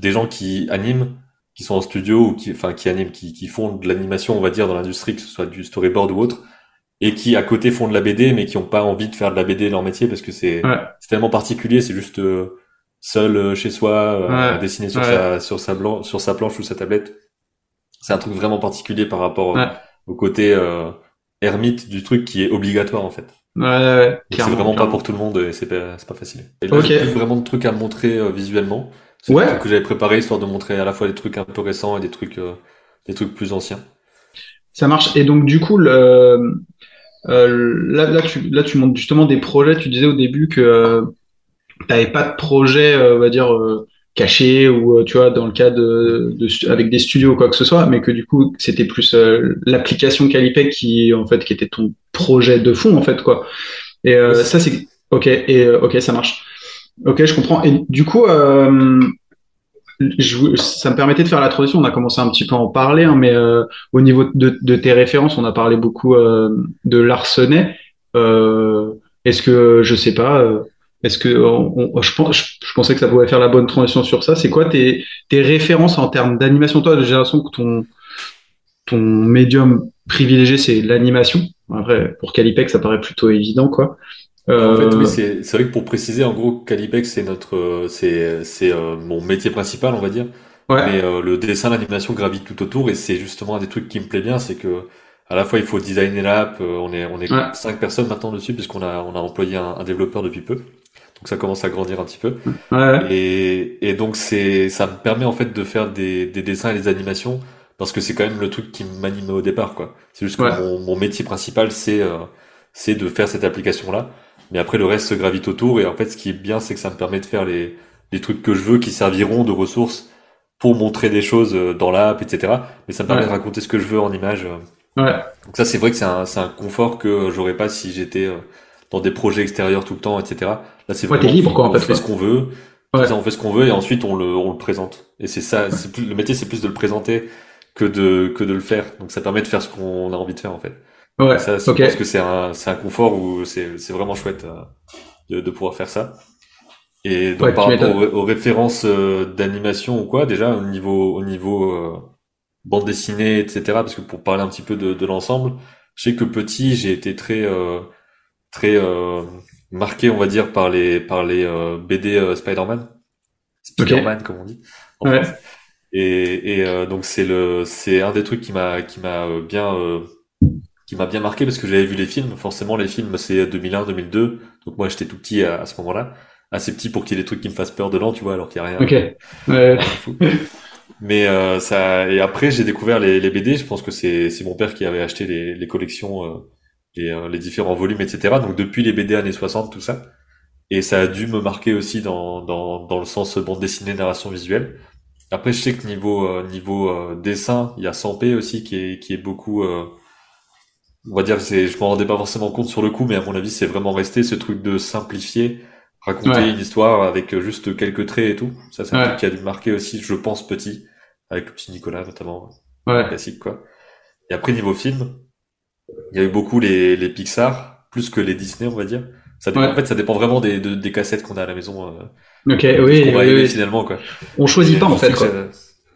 des gens qui animent, qui sont en studio ou qui animent, qui font de l'animation, on va dire, dans l'industrie, que ce soit du storyboard ou autre, et qui à côté font de la BD, mais qui ont pas envie de faire de la BD leur métier parce que ouais, c'est tellement particulier, c'est juste seul chez soi à ouais, dessiner ouais, sur sa planche ou sa tablette. C'est un truc vraiment particulier par rapport ouais. au côté ermite du truc qui est obligatoire en fait. Ouais, ouais, Donc c'est clairement, vraiment pas pour clairement. tout le monde et c'est pas facile. Et là, j'ai plus Ok. vraiment de trucs à montrer visuellement. C'est des trucs Ouais, que j'avais préparés histoire de montrer à la fois des trucs un peu récents et des trucs plus anciens. ça marche. Et donc, du coup, là, tu montes justement des projets. Tu disais au début que t'avais pas de projet, on va dire, caché ou, tu vois, dans le cas avec des studios ou quoi que ce soit, mais que du coup, c'était plus l'application Calipec qui, en fait, qui était ton projet de fond, en fait, quoi. Et Oui, c'est ça, ça. c'est... Ok, ok, ça marche. Ok, je comprends. Et du coup, ça me permettait de faire la transition. On a commencé un petit peu à en parler, hein, mais au niveau de tes références, on a parlé beaucoup de Larsenet. Est-ce que, je sais pas, est-ce que je pensais que ça pouvait faire la bonne transition sur ça. C'est quoi tes références en termes d'animation? Toi, j'ai l'impression que ton médium privilégié, c'est l'animation. Après, pour Calipec, ça paraît plutôt évident, quoi. Bah, en fait, oui, Euh, c'est vrai que pour préciser, en gros, Calipex, c'est notre, c'est mon métier principal, on va dire. Mais ouais, le dessin, l'animation gravite tout autour, et c'est justement un des trucs qui me plaît bien, c'est que à la fois il faut designer l'app. On est ouais, 5 personnes maintenant dessus, puisqu'on on a employé un développeur depuis peu, donc ça commence à grandir un petit peu. ouais, Et donc ça me permet en fait de faire des dessins et des animations, parce que c'est quand même le truc qui m'animait au départ, quoi. C'est juste que ouais, mon métier principal, c'est de faire cette application-là. Mais après, le reste se gravite autour. Et en fait, ce qui est bien, c'est que ça me permet de faire les trucs que je veux, qui serviront de ressources pour montrer des choses dans l'app, etc. Mais ça me permet de ouais, raconter ce que je veux en image. ouais. Donc ça, c'est vrai que c'est un confort que j'aurais pas si j'étais dans des projets extérieurs tout le temps, etc. Là, c'est Ouais, t'es vraiment, libre, quoi, en on fait, fait ce quoi. qu'on veut. C'est Ouais, ça, on fait ce qu'on veut et ensuite on le présente. Et c'est ça, le métier, c'est plus de le présenter que de le faire. Donc ça permet de faire ce qu'on a envie de faire, en fait. Et ouais, ça, je ok. pense que c'est un confort où c'est vraiment chouette de pouvoir faire ça. Et donc Ouais, par tu rapport m'étonnes. aux références d'animation ou quoi, déjà au niveau bande dessinée, etc. Parce que pour parler un petit peu de l'ensemble, je sais que petit, j'ai été très marqué, on va dire, par les BD Spider-Man, Ok. Spider-Man comme on dit en France. Ouais, Donc c'est un des trucs qui m'a bien marqué parce que j'avais vu les films. Forcément, les films, c'est 2001, 2002. Donc moi, j'étais tout petit à ce moment-là. Assez petit pour qu'il y ait des trucs qui me fassent peur dedans, tu vois, alors qu'il y a ok. rien de fou. Mais et après, j'ai découvert les BD. Je pense que c'est mon père qui avait acheté les collections, les différents volumes, etc. Donc depuis les BD années 60, tout ça. Et ça a dû me marquer aussi dans le sens bande dessinée, narration visuelle. Après, je sais que niveau dessin, il y a 100p aussi qui est beaucoup, on va dire, je m'en rendais pas forcément compte sur le coup, mais à mon avis, c'est vraiment resté ce truc de simplifier, raconter Ouais, une histoire avec juste quelques traits et tout. Ça, c'est un truc ouais, qui a dû me marquer aussi, je pense, petit, avec le petit Nicolas notamment, ouais. classique quoi. Et après, niveau film, il y a eu beaucoup les Pixar, plus que les Disney, on va dire. En Ouais. fait, ça dépend vraiment des cassettes qu'on a à la maison, Ok, de ce qu'on oui, va oui, aimer oui. finalement, quoi. On choisit Et pas, je en sais fait, que quoi.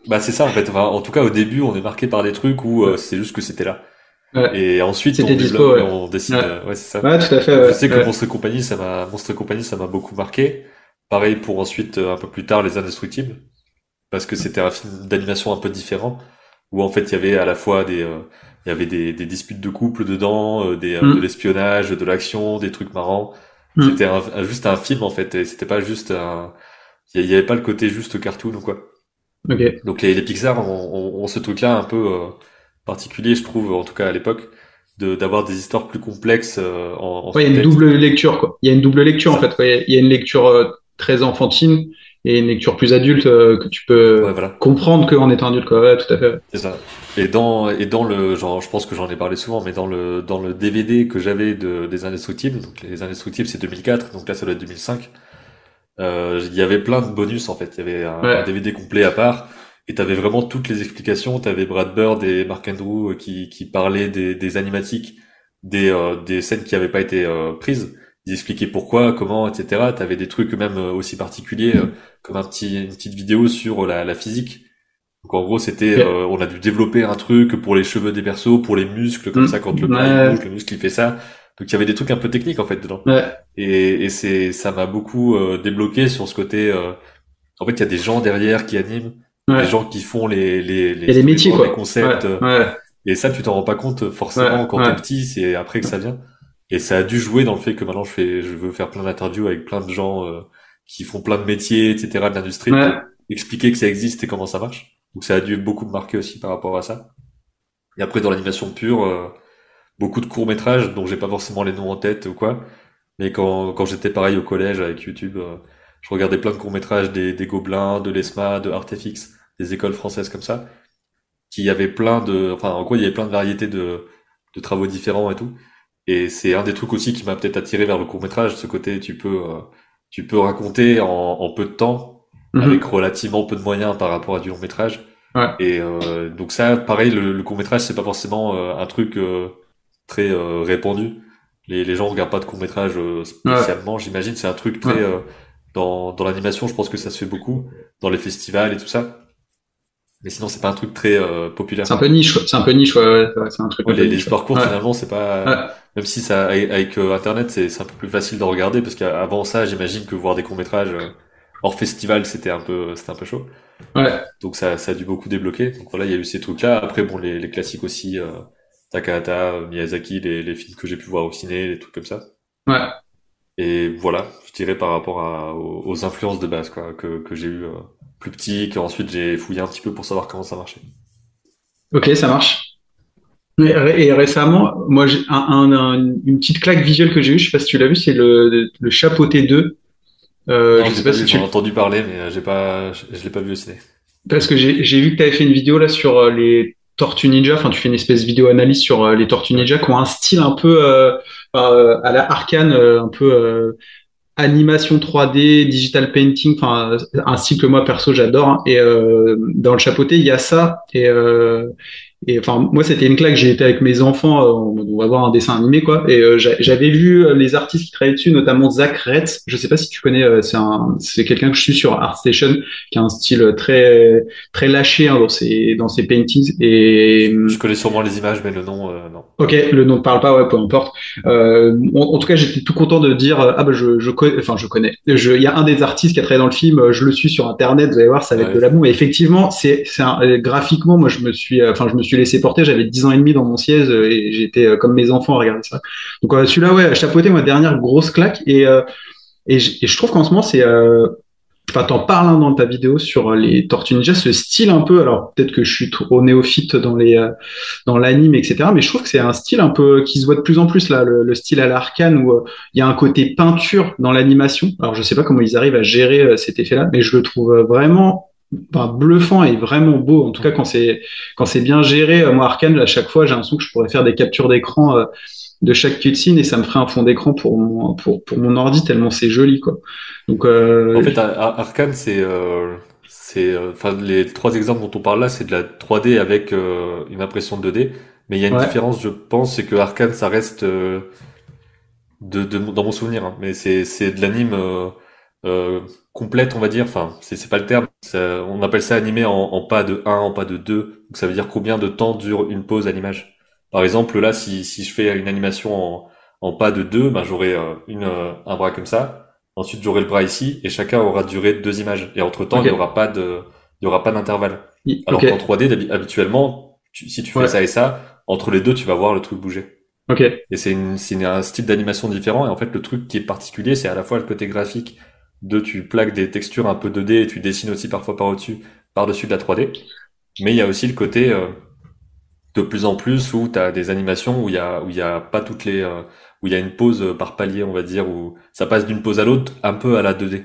bah c'est ça en fait. Enfin, en tout cas, au début, on est marqué par des trucs où Ouais, c'est juste que c'était là. ouais. Et ensuite, on C'était dispo, développe et ouais. on décide. Ouais, Ouais, c'est ça. ouais, tout à fait, Donc, je ouais. sais que Ouais. Monstre Company, ça m'a beaucoup marqué. Pareil pour ensuite, un peu plus tard, Les Indestructibles, parce que c'était un film d'animation un peu différent, où en fait, il y avait à la fois il y avait des disputes de couple dedans, de Hmm, l'espionnage, de l'action, des trucs marrants. hmm. C'était juste un film en fait, et c'était pas juste il y avait pas le côté juste cartoon ou quoi. Ok. Donc les Pixar ont ce truc-là un peu particulier, je trouve, en tout cas à l'époque, d'avoir des histoires plus complexes en Ouais, il y a une sous-texte. double lecture, quoi. Il y a une double lecture, C'est en fait. ça. Ouais. Il y a une lecture très enfantine et une lecture plus adulte que tu Ouais, peux voilà. comprendre qu'en étant adulte, quoi. Ouais, tout à fait. C'est ça. Et dans le genre, je pense que j'en ai parlé souvent, mais dans le DVD que j'avais des Indestructibles, donc les Indestructibles c'est 2004, donc là ça doit être 2005. Il y avait plein de bonus en fait. Il y avait un Ouais. DVD complet à part. Et t'avais vraiment toutes les explications. T'avais Brad Bird et Mark Andrew qui parlaient des animatiques, des scènes qui avaient pas été prises. Ils expliquaient pourquoi, comment, etc. T'avais des trucs même aussi particuliers, comme une petite vidéo sur la physique. Donc en gros, c'était, Ok. on a dû développer un truc pour les cheveux des persos, pour les muscles, comme ça, quand le Hmm. bras il bouge, Ouais. le muscle il fait ça. Donc il y avait des trucs un peu techniques en fait dedans. Ouais. Et ça m'a beaucoup débloqué sur ce côté. En fait, il y a des gens derrière qui animent, il y a des Ouais. gens qui font Il les y a des métiers, storyboards, les quoi. Ouais. concepts. Ouais. Et ça, tu t'en rends pas compte Ouais, forcément quand t'es ouais, petit, c'est après que ça vient. Et ça a dû jouer dans le fait que maintenant je veux faire plein d'interviews avec plein de gens qui font plein de métiers, etc., de l'industrie pour ouais. expliquer que ça existe et comment ça marche. Donc ça a dû beaucoup me marquer aussi par rapport à ça. Et après dans l'animation pure, beaucoup de courts-métrages dont j'ai pas forcément les noms en tête ou quoi. Mais quand j'étais pareil au collège avec YouTube, je regardais plein de courts-métrages des Gobelins, de l'ESMA, de Artefix, des écoles françaises comme ça, qui avaient plein de, enfin en gros il y avait plein de variétés de travaux différents et tout. Et c'est un des trucs aussi qui m'a peut-être attiré vers le court-métrage, ce côté tu peux raconter en peu de temps, avec Mhm. relativement peu de moyens par rapport à du long-métrage. Ouais. Et donc ça, pareil, le court-métrage, c'est pas forcément un truc très répandu. Les gens regardent pas de court-métrage Ouais. spécialement, j'imagine. C'est un truc très Ouais. dans l'animation, je pense que ça se fait beaucoup dans les festivals et tout ça. Mais sinon, c'est pas un truc très C'est un populaire. peu niche, c'est un peu niche, ouais, ouais, c'est un truc Ouais, un peu les niche, ouais. histoires courtes, Ouais. finalement, c'est pas... Ouais. Même si ça, avec Internet, c'est un peu plus facile de regarder, parce qu'avant ça, j'imagine que voir des courts-métrages hors festival, c'était un peu chaud. Ouais. Donc ça a dû beaucoup débloquer. Donc voilà, il y a eu ces trucs-là. Après, bon, les classiques aussi, Takahata, Miyazaki, les films que j'ai pu voir au ciné, les trucs comme ça. Ouais. Et voilà, je dirais par rapport aux influences de base, quoi, que j'ai eu plus petit, qu'ensuite j'ai fouillé un petit peu pour savoir comment ça marchait. Ok, ça marche. Et récemment, moi, j'ai une petite claque visuelle que j'ai eue, je sais pas si tu l'as vu, c'est le Chapeauté 2. Non, Je je l'ai sais pas pas vu, si j'en ai tu... entendu parler, mais je l'ai pas vu au ciné. Parce que j'ai vu que tu avais fait une vidéo là sur les Tortues Ninja, enfin tu fais une espèce de vidéo analyse sur les Tortues Ouais. Ninja qui ont un style un peu à la Arcane, un peu animation 3D, digital painting, enfin un style que moi perso j'adore, hein. Et dans le chapeauté il y a ça et enfin moi c'était une claque, j'ai été avec mes enfants, on va voir un dessin animé quoi, et j'avais vu les artistes qui travaillaient dessus, notamment Zach Retz, je sais pas si tu connais, c'est quelqu'un que je suis sur ArtStation, qui a un style très lâché hein, dans ses paintings et Je connais sûrement les images, mais le nom, non. ok, le nom ne parle pas, ouais, peu importe. En tout cas, j'étais tout content de dire, ah bah je connais, enfin je connais. Il y a un des artistes qui a travaillé dans le film, je le suis sur Internet, vous allez voir, ça va être de Ouais. l'amour. Et effectivement, graphiquement, moi je me suis laissé porter, j'avais 10 ans et demi dans mon siège et j'étais comme mes enfants à regarder ça. Donc celui-là, ouais, chapeauté, ma dernière grosse claque et je trouve qu'en ce moment c'est enfin, t'en parles hein, dans ta vidéo sur les Tortues Ninja, ce style un peu. Alors peut-être que je suis trop néophyte dans l'anime, etc. Mais je trouve que c'est un style un peu qui se voit de plus en plus là, le style à l'Arcane où il y a un côté peinture dans l'animation. Alors je sais pas comment ils arrivent à gérer cet effet-là, mais je le trouve vraiment enfin, bluffant et vraiment beau. En tout cas quand c'est bien géré. Moi Arcane, à chaque fois, j'ai l'impression que je pourrais faire des captures d'écran. De chaque cutscene et ça me ferait un fond d'écran pour mon ordi tellement c'est joli quoi. Donc En fait, Arcane, enfin, les trois exemples dont on parle là, c'est de la 3D avec une impression de 2D. Mais il y a une ouais, différence, je pense, c'est que Arcane, ça reste dans mon souvenir, hein, mais c'est de l'anime complète, on va dire. Enfin, c'est pas le terme. On appelle ça animé en pas de un, en pas de 2. Donc ça veut dire combien de temps dure une pause à l'image. Par exemple, là, si je fais une animation en pas de 2, ben j'aurai un bras comme ça. Ensuite, j'aurai le bras ici, et chacun aura duré deux images. Et entre-temps, ok, il y aura pas d'intervalle. ok, Alors qu'en 3D, habituellement, si tu fais ouais, ça et ça, entre les deux, tu vas voir le truc bouger. ok. Et c'est un style d'animation différent. Et en fait, le truc qui est particulier, c'est à la fois le côté graphique de tu plaques des textures un peu 2D et tu dessines aussi parfois par-dessus de la 3D. Mais il y a aussi le côté de plus en plus où tu as des animations où il y a pas toutes les où il y a une pause par palier, on va dire, où ça passe d'une pose à l'autre un peu à la 2D,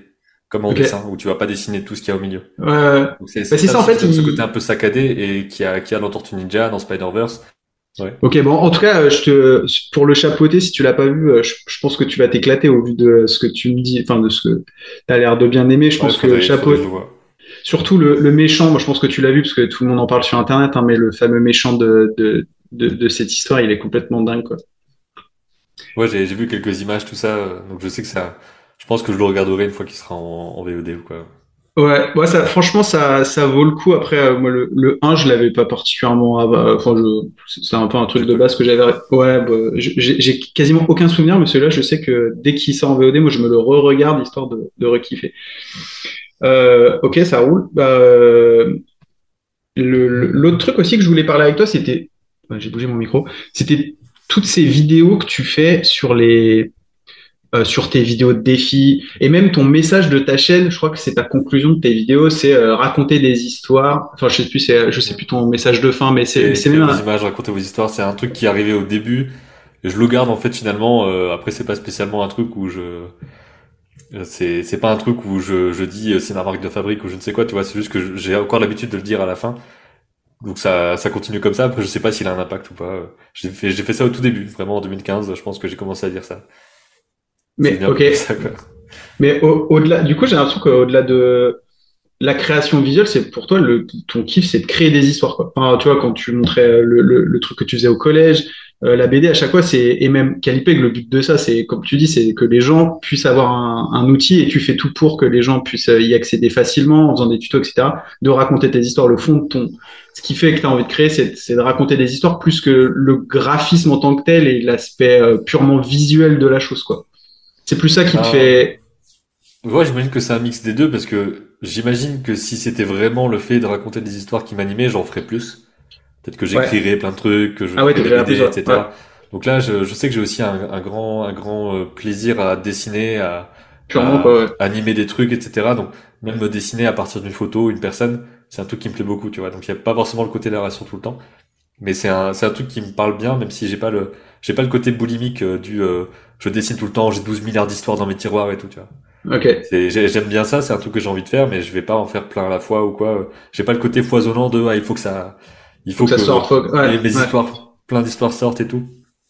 comme en Ok. dessin, où tu vas pas dessiner tout ce qu'il y a au milieu. Bah, Donc c'est c'est ça ça, en aussi fait, qui donne ce côté un peu saccadé et qui a dans Tortue Ninja, dans Spider-Verse. Ouais. Ok, bon, en tout cas, pour le chapeauter, si tu l'as pas vu, je pense que tu vas t'éclater au vu de ce que tu me dis, enfin, de ce que tu as l'air de bien aimer. Je Ouais, pense que faudrait que je le vois. surtout le méchant, moi, je pense que tu l'as vu parce que tout le monde en parle sur Internet, hein, mais le fameux méchant de cette histoire, il est complètement dingue, quoi. Ouais, j'ai vu quelques images, tout ça, donc je sais que ça, je pense que je le regarderai une fois qu'il sera en VOD ou quoi. Ouais, ça, franchement, ça vaut le coup. Après, moi, le un je l'avais pas particulièrement. Enfin, c'est un peu un truc J'ai de pas base vu. que j'avais. Ouais, bah, j'ai quasiment aucun souvenir, mais celui-là, je sais que dès qu'il sort en VOD, moi, je me le re-regarde histoire de re-kiffer. Ok, ça roule. L'autre truc aussi que je voulais parler avec toi, c'était j'ai bougé mon micro. C'était toutes ces vidéos que tu fais sur tes vidéos de défis et même ton message de ta chaîne. Je crois que c'est ta conclusion de tes vidéos, c'est raconter des histoires. Enfin, je sais plus ton message de fin, mais c'est Créer même vos un... images, raconter vos histoires, c'est un truc qui est arrivé au début. Et je le garde en fait finalement. Après, c'est pas spécialement un truc où c'est pas un truc où je dis c'est ma marque de fabrique ou je ne sais quoi. Tu vois, c'est juste que j'ai encore l'habitude de le dire à la fin. Donc ça continue comme ça. Après, je sais pas s'il a un impact ou pas. J'ai fait ça au tout début, vraiment en 2015. Je pense que j'ai commencé à dire ça. C'est Mais venu un peu ok. comme ça, quoi. Mais au-delà, du coup, j'ai l'impression qu'au-delà de la création visuelle, c'est pour toi ton kiff, c'est de créer des histoires, quoi. Enfin, tu vois, quand tu montrais le truc que tu faisais au collège, la BD à chaque fois, et même Calipeg, le but de ça, c'est comme tu dis, c'est que les gens puissent avoir un outil et tu fais tout pour que les gens puissent y accéder facilement en faisant des tutos, etc. De raconter tes histoires, le fond de ce qui fait que tu as envie de créer, c'est de raconter des histoires plus que le graphisme en tant que tel et l'aspect purement visuel de la chose, quoi. C'est plus ça qui te Ben, fait. ouais, j'imagine que c'est un mix des deux parce que j'imagine que si c'était vraiment le fait de raconter des histoires qui m'animaient, j'en ferais plus. Peut-être que Ouais. j'écrirais plein de trucs, que je Ah ouais, ferais des t'écrirais BD, plus, ouais. Ouais. etc. Donc là, je sais que j'ai aussi un grand plaisir à dessiner, Purement, quoi, ouais. à animer des trucs, etc. Donc même me dessiner à partir d'une photo, une personne, c'est un truc qui me plaît beaucoup, tu vois. Donc il n'y a pas forcément le côté narration tout le temps, mais c'est un truc qui me parle bien, même si j'ai pas le côté boulimique je dessine tout le temps, j'ai 12 milliards d'histoires dans mes tiroirs et tout, tu vois. Ok. J'aime bien ça, c'est un truc que j'ai envie de faire, mais je vais pas en faire plein à la fois ou quoi. J'ai pas le côté foisonnant de il Faut faut que ça que sorte, ouais, mes ouais. histoires, plein d'histoires sortent et tout.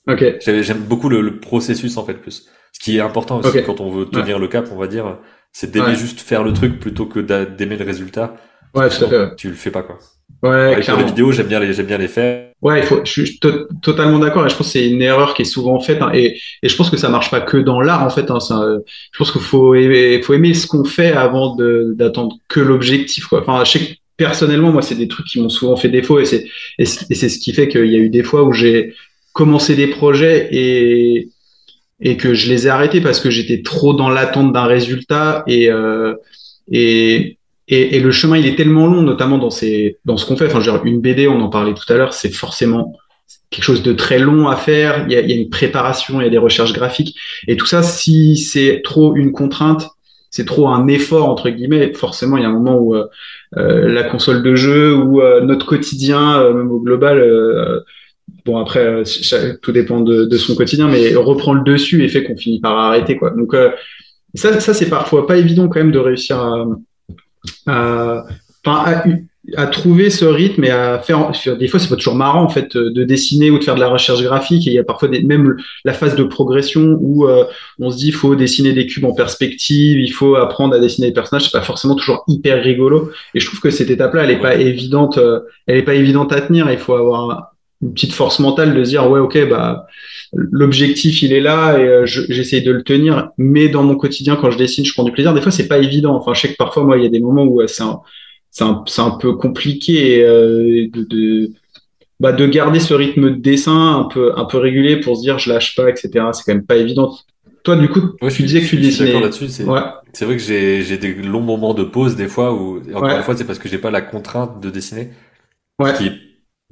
Ok, J'aime beaucoup le processus en fait plus. Ce qui est important ok, aussi quand on veut ouais, tenir le cap, on va dire, c'est d'aimer ouais, juste faire le truc plutôt que d'aimer le résultat, parce ouais, que tout à fait, sinon ouais. tu le fais pas quoi. Ouais, Pareil pour les clairement. vidéos, j'aime bien les faire. Ouais, je suis totalement d'accord et je pense que c'est une erreur qui est souvent faite hein, et je pense que ça marche pas que dans l'art en fait. Hein, je pense qu'il faut aimer ce qu'on fait avant d'attendre que l'objectif quoi. Enfin, je sais que personnellement moi c'est des trucs qui m'ont souvent fait défaut et c'est ce qui fait qu'il y a eu des fois où j'ai commencé des projets et que je les ai arrêtés parce que j'étais trop dans l'attente d'un résultat et, et le chemin il est tellement long, notamment dans ce qu'on fait. Enfin, genre une BD, on en parlait tout à l'heure, c'est forcément quelque chose de très long à faire. Il y a une préparation, il y a des recherches graphiques et tout ça. Si c'est trop une contrainte, c'est trop un effort entre guillemets. Forcément, il y a un moment où la console de jeu ou notre quotidien, même au global. Bon après, tout dépend de son quotidien, mais reprend le dessus et fait qu'on finit par arrêter quoi. Donc ça c'est parfois pas évident quand même de réussir à, enfin, à trouver ce rythme et à faire. Des fois, c'est pas toujours marrant en fait de dessiner ou de faire de la recherche graphique. Et il y a parfois même la phase de progression où on se dit il faut dessiner des cubes en perspective, il faut apprendre à dessiner des personnages. C'est pas forcément toujours hyper rigolo. Et je trouve que cette étape-là, elle est pas Ouais. évidente. Elle est pas évidente à tenir. Il faut avoir une petite force mentale de se dire ouais ok bah l'objectif il est là et j'essaye de le tenir mais dans mon quotidien quand je dessine je prends du plaisir des fois c'est pas évident enfin je sais que parfois moi il y a des moments où c'est un peu compliqué de garder ce rythme de dessin un peu régulier pour se dire je lâche pas etc c'est quand même pas évident toi du coup Ouais, tu disais que tu je suis d'accord dessinais là-dessus. ouais C'est vrai que j'ai des longs moments de pause des fois où, et encore une ouais fois, c'est parce que j'ai pas la contrainte de dessiner. Ce qui ouais est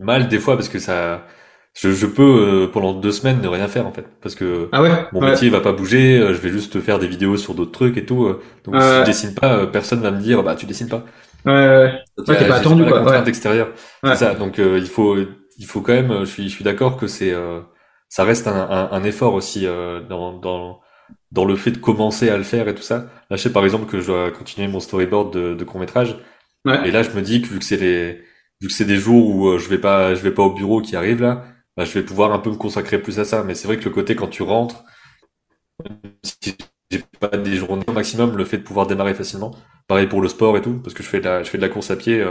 mal des fois parce que je peux pendant 2 semaines ne rien faire en fait. Parce que ah ouais mon ouais métier va pas bouger, je vais juste faire des vidéos sur d'autres trucs et tout. Donc si je ouais dessine pas, personne va me dire, bah tu dessines pas. ouais t'es pas J'ai pas attendu la quoi ouais contrainte extérieure. C'est ouais ça. Donc il faut quand même, je suis d'accord que ça reste un effort aussi dans le fait de commencer à le faire et tout ça. Là, je sais par exemple que je dois continuer mon storyboard de court-métrage. Et ouais là, je me dis que vu que c'est des jours où je vais pas au bureau qui arrive là, bah, je vais pouvoir un peu me consacrer plus à ça. Mais c'est vrai que le côté quand tu rentres, si j'ai pas des journées au maximum, le fait de pouvoir démarrer facilement. Pareil pour le sport et tout, parce que je fais de la course à pied,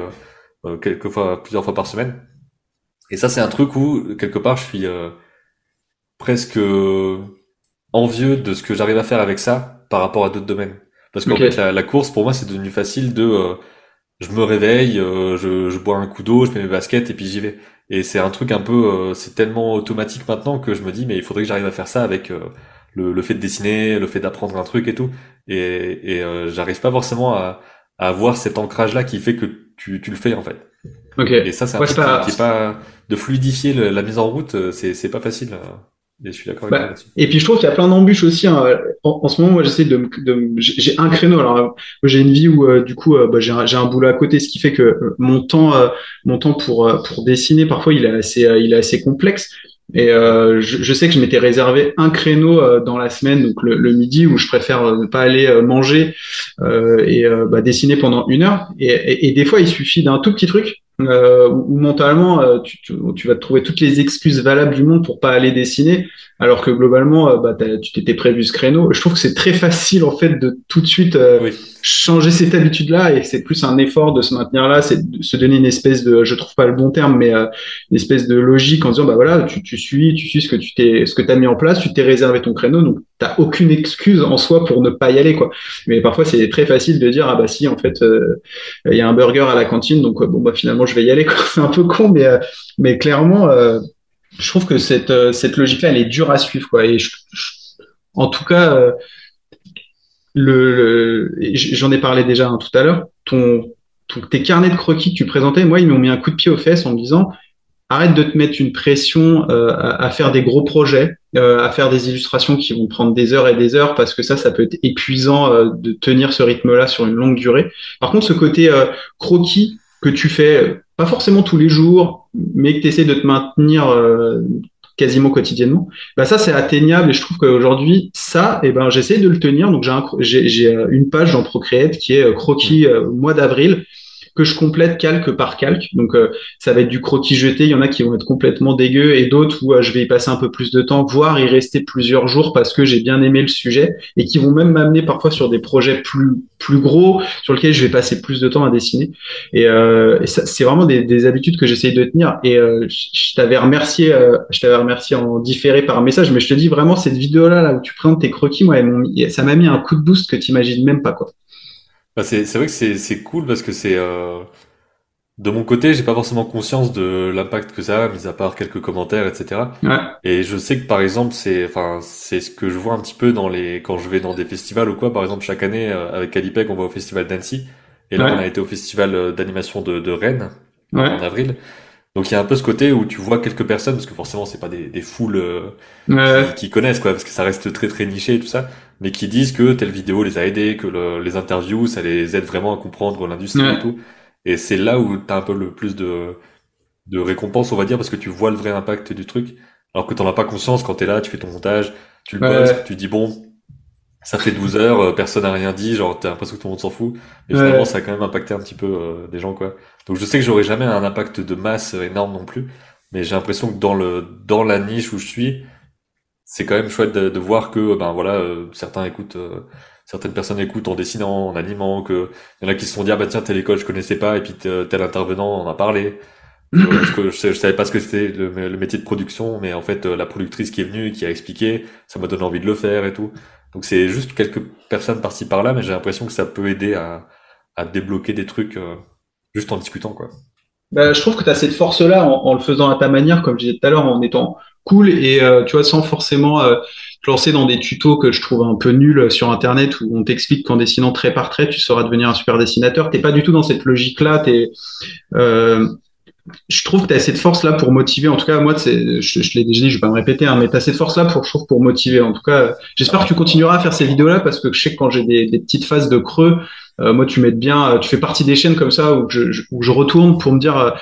plusieurs fois par semaine. Et ça, c'est un truc où, quelque part, je suis, presque, envieux de ce que j'arrive à faire avec ça par rapport à d'autres domaines. Parce qu'en fait, ok la course, pour moi, c'est devenu facile je me réveille, je bois un coup d'eau, je mets mes baskets et puis j'y vais. Et c'est un truc un peu, c'est tellement automatique maintenant que je me dis, mais il faudrait que j'arrive à faire ça avec le fait de dessiner, le fait d'apprendre un truc et tout. J'arrive pas forcément à avoir cet ancrage-là qui fait que tu le fais en fait. Ok. Et ça, c'est un Ouais, c'est truc pas. qui est pas de fluidifier la mise en route, c'est pas facile. Et je suis d'accord avec toi Bah, là-dessus. et puis je trouve qu'il y a plein d'embûches aussi, hein. En ce moment, moi, j'essaie j'ai un créneau. Alors, moi, j'ai une vie où du coup, bah, j'ai un boulot à côté, ce qui fait que mon temps pour dessiner, parfois, il est assez complexe. Et je sais que je m'étais réservé un créneau dans la semaine, donc le midi, où je préfère ne pas aller manger bah, dessiner pendant 1 heure. Et des fois, il suffit d'un tout petit truc. Où mentalement tu vas te trouver toutes les excuses valables du monde pour pas aller dessiner, alors que globalement bah, tu t'étais prévu ce créneau. Je trouve que c'est très facile en fait de tout de suite Oui. changer cette habitude-là, et c'est plus un effort de se maintenir là, c'est de se donner une espèce de, je trouve pas le bon terme, mais une espèce de logique en disant bah voilà, tu suis ce que t'as mis en place, tu t'es réservé ton créneau, donc t'as aucune excuse en soi pour ne pas y aller quoi. Mais parfois c'est très facile de dire ah bah si en fait il y a un burger à la cantine, donc bon bah finalement je vais y aller quoi. C'est un peu con, mais clairement je trouve que cette logique-là, elle est dure à suivre, quoi. Et en tout cas, j'en ai parlé déjà tout à l'heure. Tes carnets de croquis que tu présentais, moi, ils m'ont mis un coup de pied aux fesses en me disant, arrête de te mettre une pression à faire des gros projets, à faire des illustrations qui vont prendre des heures et des heures, parce que ça peut être épuisant de tenir ce rythme-là sur une longue durée. Par contre, ce côté croquis que tu fais, pas forcément tous les jours, mais que tu essaies de te maintenir quasiment quotidiennement, bah ça c'est atteignable, et je trouve qu'aujourd'hui ça, eh ben j'essaie de le tenir. Donc j'ai une page dans Procreate qui est croquis Mm. mois d'avril, que je complète calque par calque. Donc ça va être du croquis jeté. Il y en a qui vont être complètement dégueux, et d'autres où je vais y passer un peu plus de temps, voire y rester plusieurs jours parce que j'ai bien aimé le sujet, et qui vont même m'amener parfois sur des projets plus gros sur lesquels je vais passer plus de temps à dessiner. Et ça, c'est vraiment des habitudes que j'essaye de tenir. Et je t'avais remercié en différé par message, mais je te dis vraiment cette vidéo-là là, où tu présentes tes croquis, moi, ça m'a mis un coup de boost que tu imagines même pas quoi. Bah, c'est vrai que c'est cool parce que c'est de mon côté, j'ai pas forcément conscience de l'impact que ça a, mis à part quelques commentaires, etc. Ouais, Et je sais que par exemple, c'est ce que je vois un petit peu quand je vais dans des festivals ou quoi. Par exemple, chaque année, avec Calipec, on va au festival d'Annecy. Et là, on a ouais, été au festival d'animation de Rennes, en ouais, avril. Donc il y a un peu ce côté où tu vois quelques personnes, parce que forcément, c'est pas des foules, ouais, qui connaissent, quoi, parce que ça reste très très niché et tout ça, mais qui disent que telle vidéo les a aidés, que les interviews, ça les aide vraiment à comprendre l'industrie et ouais, tout. Et c'est là où t'as un peu le plus de récompense, on va dire, parce que tu vois le vrai impact du truc. Alors que t'en as pas conscience quand t'es là, tu fais ton montage, tu le postes, ouais, tu dis bon, ça fait 12 heures, personne n'a rien dit, genre t'as l'impression que tout le monde s'en fout, mais finalement ouais. ça a quand même impacté un petit peu des gens, quoi. Donc je sais que j'aurai jamais un impact de masse énorme non plus, mais j'ai l'impression que dans la niche où je suis, c'est quand même chouette de voir que ben voilà, certaines personnes écoutent en dessinant, en animant, que il y en a qui se sont dit ah bah tiens telle école je connaissais pas, et puis tel intervenant en a parlé. Je savais pas ce que c'était le métier de production, mais en fait la productrice qui est venue, qui a expliqué, ça m'a donné envie de le faire et tout. Donc c'est juste quelques personnes par-ci par-là, mais j'ai l'impression que ça peut aider à débloquer des trucs juste en discutant, quoi. Bah, je trouve que tu as cette force-là en le faisant à ta manière, comme je disais tout à l'heure, en étant cool, et tu vois, sans forcément te lancer dans des tutos que je trouve un peu nuls sur Internet, où on t'explique qu'en dessinant trait par trait, tu sauras devenir un super dessinateur. T'es pas du tout dans cette logique-là. Euh, je trouve que tu as cette force-là pour motiver. En tout cas, moi, je l'ai déjà dit, je vais pas me répéter, hein, mais tu as cette force-là je trouve, pour motiver. En tout cas, j'espère que tu continueras à faire ces vidéos-là, parce que je sais que quand j'ai des petites phases de creux, moi, tu m'aides bien. Tu fais partie des chaînes comme ça où je retourne pour me dire,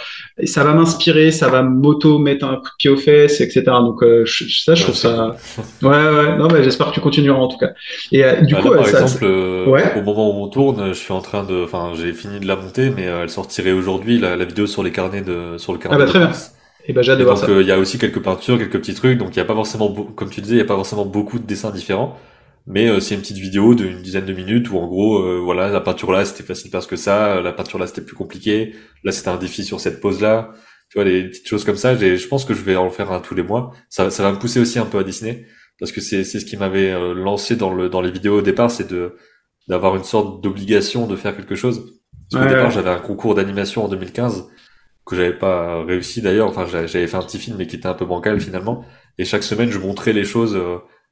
ça va m'inspirer, ça va m'auto mettre un coup de pied aux fesses, etc. Donc, je Ouais, trouve c'est cool. ça. Ouais, ouais. Non, mais j'espère que tu continueras en tout cas. Et du Bah coup, là, par exemple, ouais. au moment où on tourne, je suis en train enfin, j'ai fini de la monter, mais elle sortirait aujourd'hui, la vidéo sur sur le Ah carnet bah de très bien. Mars. Et ben j'ai hâte de Et voir donc, ça. il y a aussi quelques peintures, quelques petits trucs, donc il y a pas forcément, comme tu disais, il y a pas forcément beaucoup de dessins différents, mais c'est une petite vidéo d'une dizaine de minutes où en gros, voilà, la peinture là, c'était facile parce que ça, la peinture là, c'était plus compliqué, là, c'était un défi sur cette pose là, tu vois, des petites choses comme ça. Je pense que je vais en faire un tous les mois. Ça va me pousser aussi un peu à dessiner, parce que c'est ce qui m'avait lancé dans les vidéos au départ, c'est d'avoir une sorte d'obligation de faire quelque chose. Parce Ouais, qu'au départ, ouais. j'avais un concours d'animation en 2015 que j'avais pas réussi d'ailleurs. Enfin, j'avais fait un petit film mais qui était un peu bancal finalement. Et chaque semaine, je montrais les choses,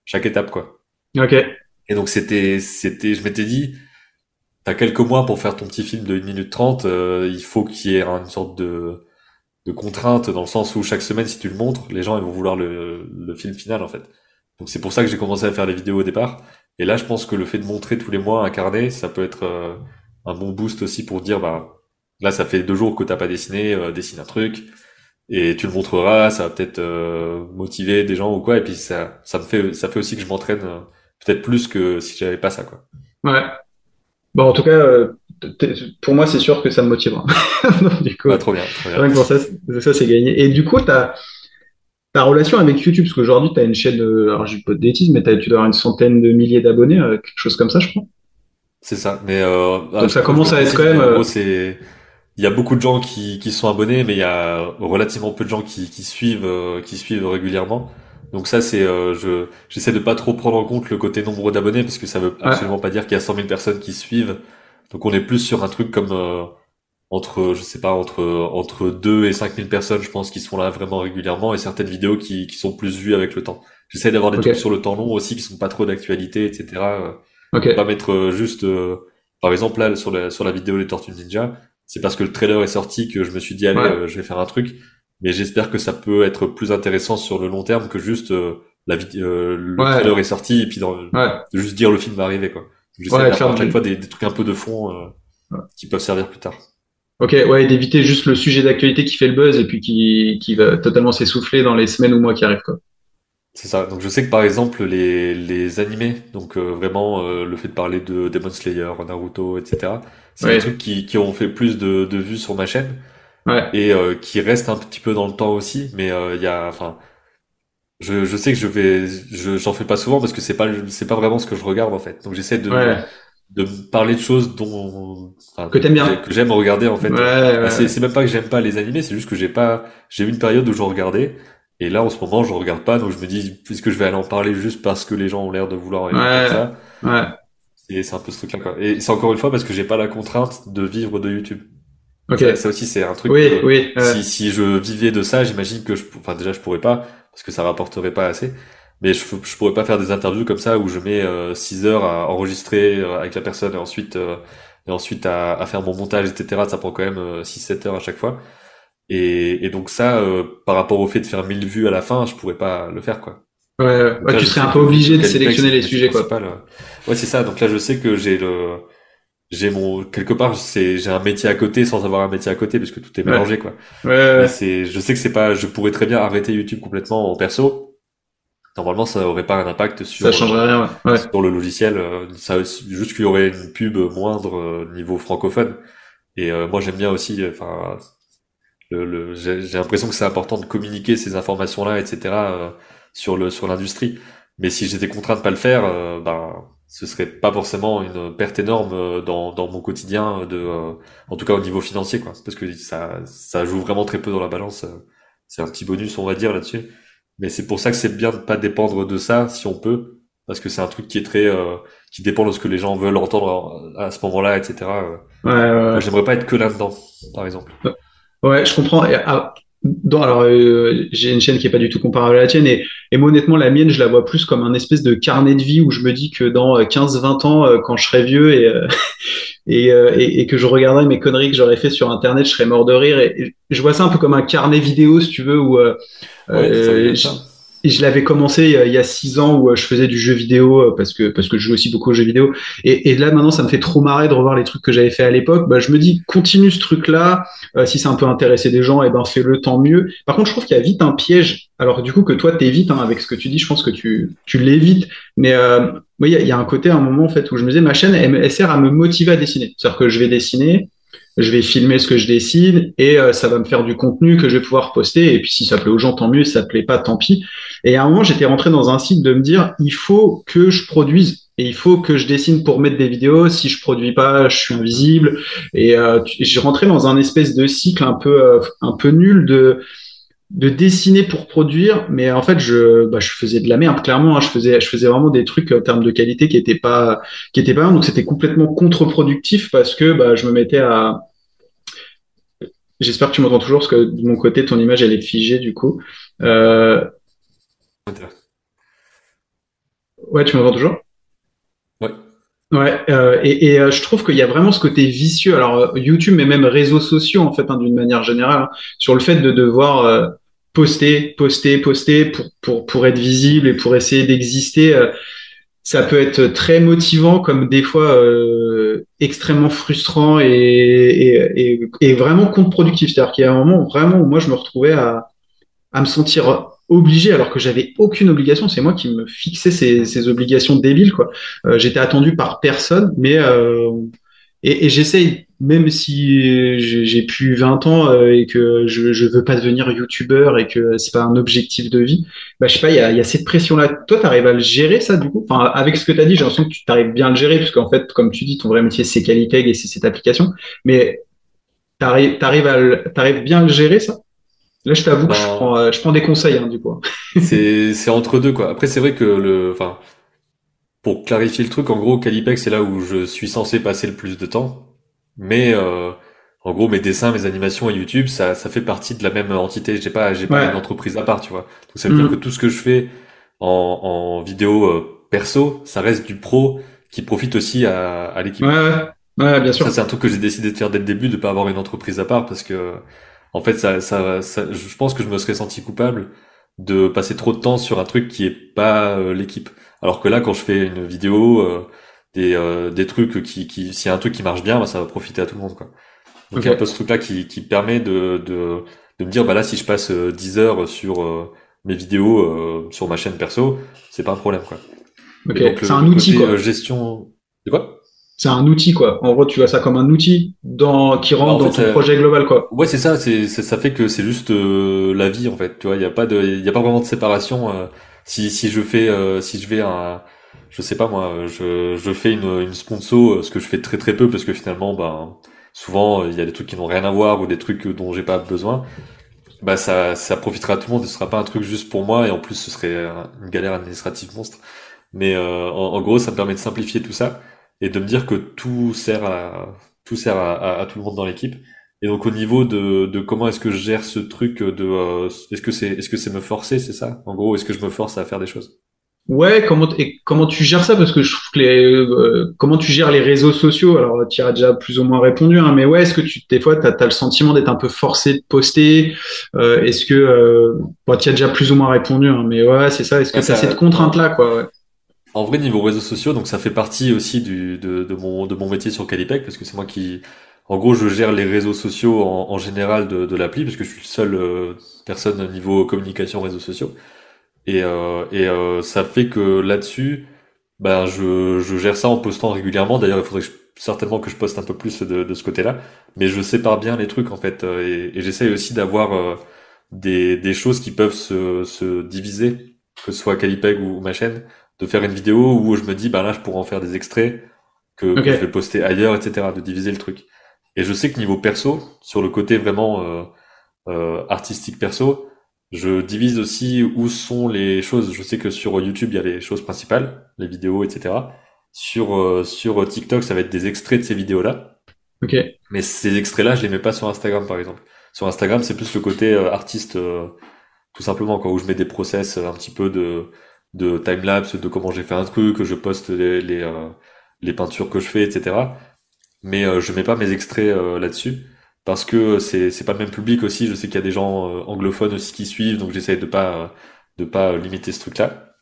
chaque étape, quoi. Ok. Et donc je m'étais dit, t'as quelques mois pour faire ton petit film de 1 minute 30, il faut qu'il y ait une sorte de contrainte dans le sens où chaque semaine, si tu le montres, les gens ils vont vouloir le film final en fait. Donc c'est pour ça que j'ai commencé à faire les vidéos au départ. Et là, je pense que le fait de montrer tous les mois un carnet, ça peut être un bon boost aussi pour dire, bah là, ça fait 2 jours que t'as pas dessiné, dessine un truc et tu le montreras, ça va peut-être motiver des gens ou quoi. Et puis ça fait aussi que je m'entraîne peut-être plus que si j'avais pas ça quoi. Ouais. Bon, en tout cas, pour moi, c'est sûr que ça me motivera. Donc, du coup, Ah, trop bien, trop bien. rien que pour ça, ça c'est gagné. Et du coup, ta relation avec YouTube, parce qu'aujourd'hui, tu as une chaîne, alors je dis pas de bêtises, mais tu dois avoir une centaine de milliers d'abonnés, quelque chose comme ça, je crois. C'est ça. Mais Donc ça je le commence à être quand précise, mais même. en gros, il y a beaucoup de gens qui sont abonnés, mais il y a relativement peu de gens qui suivent régulièrement. Donc ça, j'essaie de pas trop prendre en compte le côté nombre d'abonnés, parce que ça veut Ouais, absolument pas dire qu'il y a 100 000 personnes qui suivent. Donc on est plus sur un truc comme je sais pas, entre 2 et 5 000 personnes, je pense, qui sont là vraiment régulièrement, et certaines vidéos qui sont plus vues avec le temps. J'essaie d'avoir des trucs sur ok, le temps long aussi, qui sont pas trop d'actualité, etc. ok, De pas mettre juste, par exemple là sur la vidéo des Tortues Ninja, c'est parce que le trailer est sorti que je me suis dit allez, ouais, je vais faire un truc. Mais j'espère que ça peut être plus intéressant sur le long terme que juste le trailer ouais, est sorti et puis ouais, de juste dire le film va arriver quoi. J'essaie ouais, d'avoir faire à chaque du. fois des trucs un peu de fond qui peuvent servir plus tard. Ok, ouais, d'éviter juste le sujet d'actualité qui fait le buzz et puis qui va totalement s'essouffler dans les semaines ou mois qui arrivent, quoi. C'est ça. Donc je sais que par exemple les animés, donc vraiment le fait de parler de Demon Slayer, Naruto, etc. C'est des trucs Ouais, qui ont fait plus de vues sur ma chaîne ouais, et qui restent un petit peu dans le temps aussi. Mais enfin, je sais que j'en fais pas souvent parce que c'est pas vraiment ce que je regarde en fait. Donc j'essaie ouais, de parler de choses enfin, que t'aimes bien. que j'aime regarder en Ouais, fait. Bah, c'est ouais, c'est même pas que j'aime pas les animés, c'est juste que j'ai eu une période où je regardais et là en ce moment je regarde pas, donc je me dis puisque je vais aller en parler juste parce que les gens ont l'air de vouloir entendre ouais, ça. ouais, Et c'est un peu ce truc-là quoi. Et c'est encore une fois parce que j'ai pas la contrainte de vivre de YouTube. Donc ok, ça aussi c'est un truc oui, que oui, si je vivais de ça, j'imagine que enfin déjà je pourrais pas parce que ça rapporterait pas assez. Mais je pourrais pas faire des interviews comme ça où je mets 6 heures à enregistrer avec la personne et ensuite à faire mon montage, etc. Ça prend quand même 6-7 heures à chaque fois. Et donc ça, par rapport au fait de faire 1000 vues à la fin, je pourrais pas le faire quoi. ouais, ouais, Donc ouais, là, tu je serais sais un peu que vu que obligé de Calipeg, c'est sélectionner mon les métier sujets, quoi. principal, ouais, c'est ça. Donc là, je sais que j'ai quelque part, j'ai un métier à côté sans avoir un métier à côté parce que tout est Ouais, mélangé, quoi. ouais, Mais ouais, je sais que c'est pas, je pourrais très bien arrêter YouTube complètement en perso. Normalement, ça aurait pas un impact ça changerait rien, ouais. Ouais. sur le logiciel. Juste qu'il y aurait une pub moindre niveau francophone. Et moi, j'aime bien aussi, enfin, j'ai l'impression que c'est important de communiquer ces informations-là, etc. sur l'industrie. Mais si j'étais contraint de pas le faire, ben ce serait pas forcément une perte énorme dans mon quotidien en tout cas au niveau financier quoi, parce que ça joue vraiment très peu dans la balance. C'est un petit bonus on va dire là-dessus. Mais c'est pour ça que c'est bien de pas dépendre de ça si on peut, parce que c'est un truc qui est qui dépend de ce que les gens veulent entendre à ce moment-là, etc. Ouais, ouais, Moi ouais. j'aimerais pas être que là-dedans, par exemple. Ouais, je comprends. Alors, j'ai une chaîne qui est pas du tout comparable à la tienne et moi, honnêtement, la mienne, je la vois plus comme un espèce de carnet de vie où je me dis que dans 15-20 ans, quand je serai vieux et que je regarderai mes conneries que j'aurais fait sur Internet, je serais mort de rire. Et je vois ça un peu comme un carnet vidéo, si tu veux, où Ouais, ça veut euh, bien je, ça. je l'avais commencé il y a 6 ans où je faisais du jeu vidéo parce que je joue aussi beaucoup aux jeux vidéo. Et là maintenant, ça me fait trop marrer de revoir les trucs que j'avais fait à l'époque. Bah, je me dis, continue ce truc-là. Si ça un peu intéressé des gens, et ben fais-le tant mieux. Par contre, je trouve qu'il y a vite un piège. Alors du coup que toi t'évites hein, avec ce que tu dis, je pense que tu l'évites. Mais oui, il y a un côté, à un moment en fait où je me disais, ma chaîne, elle sert à me motiver à dessiner. C'est-à-dire que je vais dessiner, je vais filmer ce que je dessine et ça va me faire du contenu que je vais pouvoir poster. Et puis si ça plaît aux gens, tant mieux. Si ça plaît pas, tant pis. Et à un moment, j'étais rentré dans un cycle de me dire, il faut que je produise. Et il faut que je dessine pour mettre des vidéos. Si je produis pas, je suis invisible. Et j'ai rentré dans un espèce de cycle un peu nul de dessiner pour produire, mais en fait je faisais de la merde clairement. Hein. Je faisais vraiment des trucs en termes de qualité qui étaient pas bien. Donc c'était complètement contre-productif parce que bah, je me mettais à. J'espère que tu m'entends toujours parce que de mon côté ton image elle est figée du coup. Euh, ouais, tu m'entends toujours? Ouais. Ouais, je trouve qu'il y a vraiment ce côté vicieux. Alors YouTube, mais même réseaux sociaux en fait, hein, d'une manière générale, hein, sur le fait de devoir poster pour être visible et pour essayer d'exister. Ça peut être très motivant, comme des fois extrêmement frustrant et vraiment contre-productif. C'est-à-dire qu'il y a un moment vraiment où moi je me retrouvais à me sentir obligé alors que j'avais aucune obligation. C'est moi qui me fixais ces obligations débiles, quoi. J'étais attendu par personne, et j'essaye, même si j'ai plus 20 ans et que je veux pas devenir youtubeur et que c'est pas un objectif de vie, bah, je sais pas, il y a cette pression-là. Toi, t'arrives à le gérer, ça, du coup? Enfin, avec ce que t'as dit, j'ai l'impression que tu t'arrives bien à le gérer, puisqu'en fait, comme tu dis, ton vrai métier, c'est Calipeg et c'est cette application. Mais t'arrives bien à le gérer, ça? Là, je t'avoue que Ben, je prends des conseils, hein, du coup. c'est entre deux, quoi. Après, c'est vrai que enfin, pour clarifier le truc, en gros, Calipex, c'est là où je suis censé passer le plus de temps. Mais en gros, mes dessins, mes animations et YouTube, ça fait partie de la même entité. J'ai pas une Ouais. entreprise à part, tu vois. Donc ça veut dire que Mm. tout ce que je fais en vidéo perso, ça reste du pro qui profite aussi à Ouais, l'équipe. ouais. Ouais, bien Donc ça, sûr. c'est un truc que j'ai décidé de faire dès le début, de pas avoir une entreprise à part, parce que en fait, je pense que je me serais senti coupable de passer trop de temps sur un truc qui est pas l'équipe. Alors que là, quand je fais une vidéo, des trucs s'il y a un truc qui marche bien, bah, ça va profiter à tout le monde, quoi. Donc il y a un peu Ok. ce truc-là qui permet de me dire, bah là, si je passe 10 heures sur mes vidéos sur ma chaîne perso, c'est pas un problème, quoi. Ok. Et donc C'est un le outil, côté quoi. gestion, de quoi? C'est un outil, quoi. En gros, tu vois ça comme un outil qui Bah rentre en dans fait, ton projet global, quoi. ouais, c'est ça, ça fait que c'est juste la vie en fait, tu vois, il y a pas vraiment de séparation si je fais si je vais à je sais pas moi, je fais une sponsor, ce que je fais très très peu parce que finalement ben souvent il y a des trucs qui n'ont rien à voir ou des trucs dont j'ai pas besoin. Bah ça profitera à tout le monde, ce sera pas un truc juste pour moi et en plus ce serait une galère administrative monstre. Mais en gros, ça me permet de simplifier tout ça et de me dire que tout sert à tout le monde dans l'équipe. Et donc au niveau de comment est-ce que je gère ce truc est-ce que c'est me forcer, c'est ça? En gros, est-ce que je me force à faire des choses? Ouais, comment tu gères ça? Parce que je trouve que comment tu gères les réseaux sociaux? Alors, tu y as déjà plus ou moins répondu, hein, mais ouais, est-ce que des fois, t'as le sentiment d'être un peu forcé de poster? Est-ce que, bon, tu y as déjà plus ou moins répondu, hein, mais ouais, c'est ça. Est-ce que Bah t'as cette ça, contrainte-là, quoi? Ouais. en vrai niveau réseaux sociaux, donc ça fait partie aussi de mon métier sur Calipec parce que c'est moi qui en gros je gère les réseaux sociaux en général de l'appli parce que je suis le seul personne niveau communication réseaux sociaux. Ça fait que là-dessus, ben je gère ça en postant régulièrement. D'ailleurs, il faudrait certainement que je poste un peu plus de ce côté-là. Mais je sépare bien les trucs en fait, et j'essaye aussi d'avoir des choses qui peuvent se diviser, que ce soit Calipeg ou ma chaîne, de faire une vidéo où je me dis, ben là, je pourrais en faire des extraits que je vais Ok. poster ailleurs, etc. De diviser le truc. Et je sais que niveau perso, sur le côté vraiment artistique perso, je divise aussi où sont les choses. Je sais que sur YouTube, il y a les choses principales, les vidéos, etc. Sur TikTok, ça va être des extraits de ces vidéos-là. Ok. Mais ces extraits-là, je les mets pas sur Instagram, par exemple. Sur Instagram, c'est plus le côté artiste, tout simplement, quoi, où je mets des process un petit peu de time-lapse, de comment j'ai fait un truc, que je poste les peintures que je fais, etc. Mais je mets pas mes extraits là-dessus parce que c'est pas le même public aussi. Je sais qu'il y a des gens anglophones aussi qui suivent, donc j'essaie de pas limiter ce truc-là.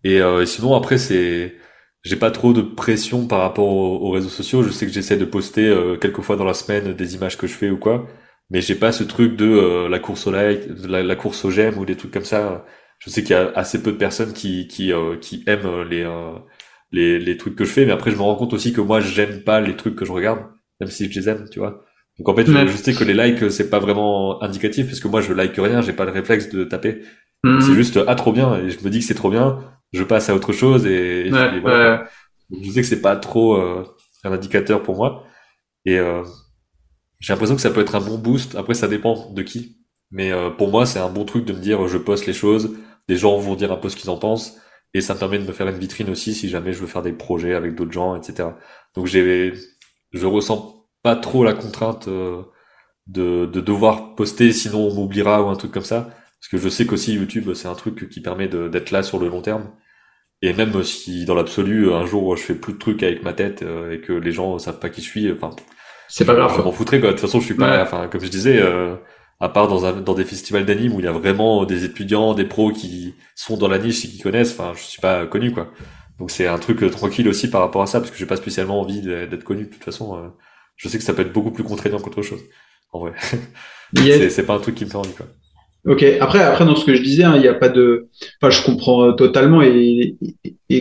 Et sinon après c'est j'ai pas trop de pression par rapport aux réseaux sociaux. Je sais que j'essaie de poster quelques fois dans la semaine des images que je fais ou quoi, mais j'ai pas ce truc de la course au like, de la course au j'aime ou des trucs comme ça. Je sais qu'il y a assez peu de personnes qui aiment les trucs que je fais, mais après je me rends compte aussi que moi j'aime pas les trucs que je regarde, même si je les aime, tu vois. Donc en fait je Ouais. sais que les likes c'est pas vraiment indicatif parce que moi je like rien, j'ai pas le réflexe de taper. Donc c'est Mhm. juste ah trop bien et je me dis que c'est trop bien, je passe à autre chose et Ouais. voilà quoi. Ouais. Donc je sais que c'est pas trop un indicateur pour moi et j'ai l'impression que ça peut être un bon boost. Après ça dépend de qui, mais pour moi c'est un bon truc de me dire je poste les choses, des gens vont dire un peu ce qu'ils en pensent et ça me permet de me faire une vitrine aussi si jamais je veux faire des projets avec d'autres gens, etc. Donc je ressens pas trop la contrainte de devoir poster sinon on m'oubliera ou un truc comme ça. Parce que je sais qu'aussi YouTube, c'est un truc qui permet d'être là sur le long terme. Et même si dans l'absolu, un jour je fais plus de trucs avec ma tête et que les gens savent pas qui je suis, enfin, C'est pas grave, je m'en quoi. foutrais quoi. De toute façon, je suis pas, Ouais, enfin, comme je disais, à part dans des festivals d'anime où il y a vraiment des étudiants, des pros qui sont dans la niche et qui connaissent, enfin, je suis pas connu quoi. Donc c'est un truc tranquille aussi par rapport à ça parce que j'ai pas spécialement envie d'être connu. De toute façon, je sais que ça peut être beaucoup plus contraignant qu'autre chose. En vrai, yes. c'est pas un truc qui me fait envie quoi. Ok. Après, dans ce que je disais, hein, il n'y a pas de. Enfin, je comprends totalement et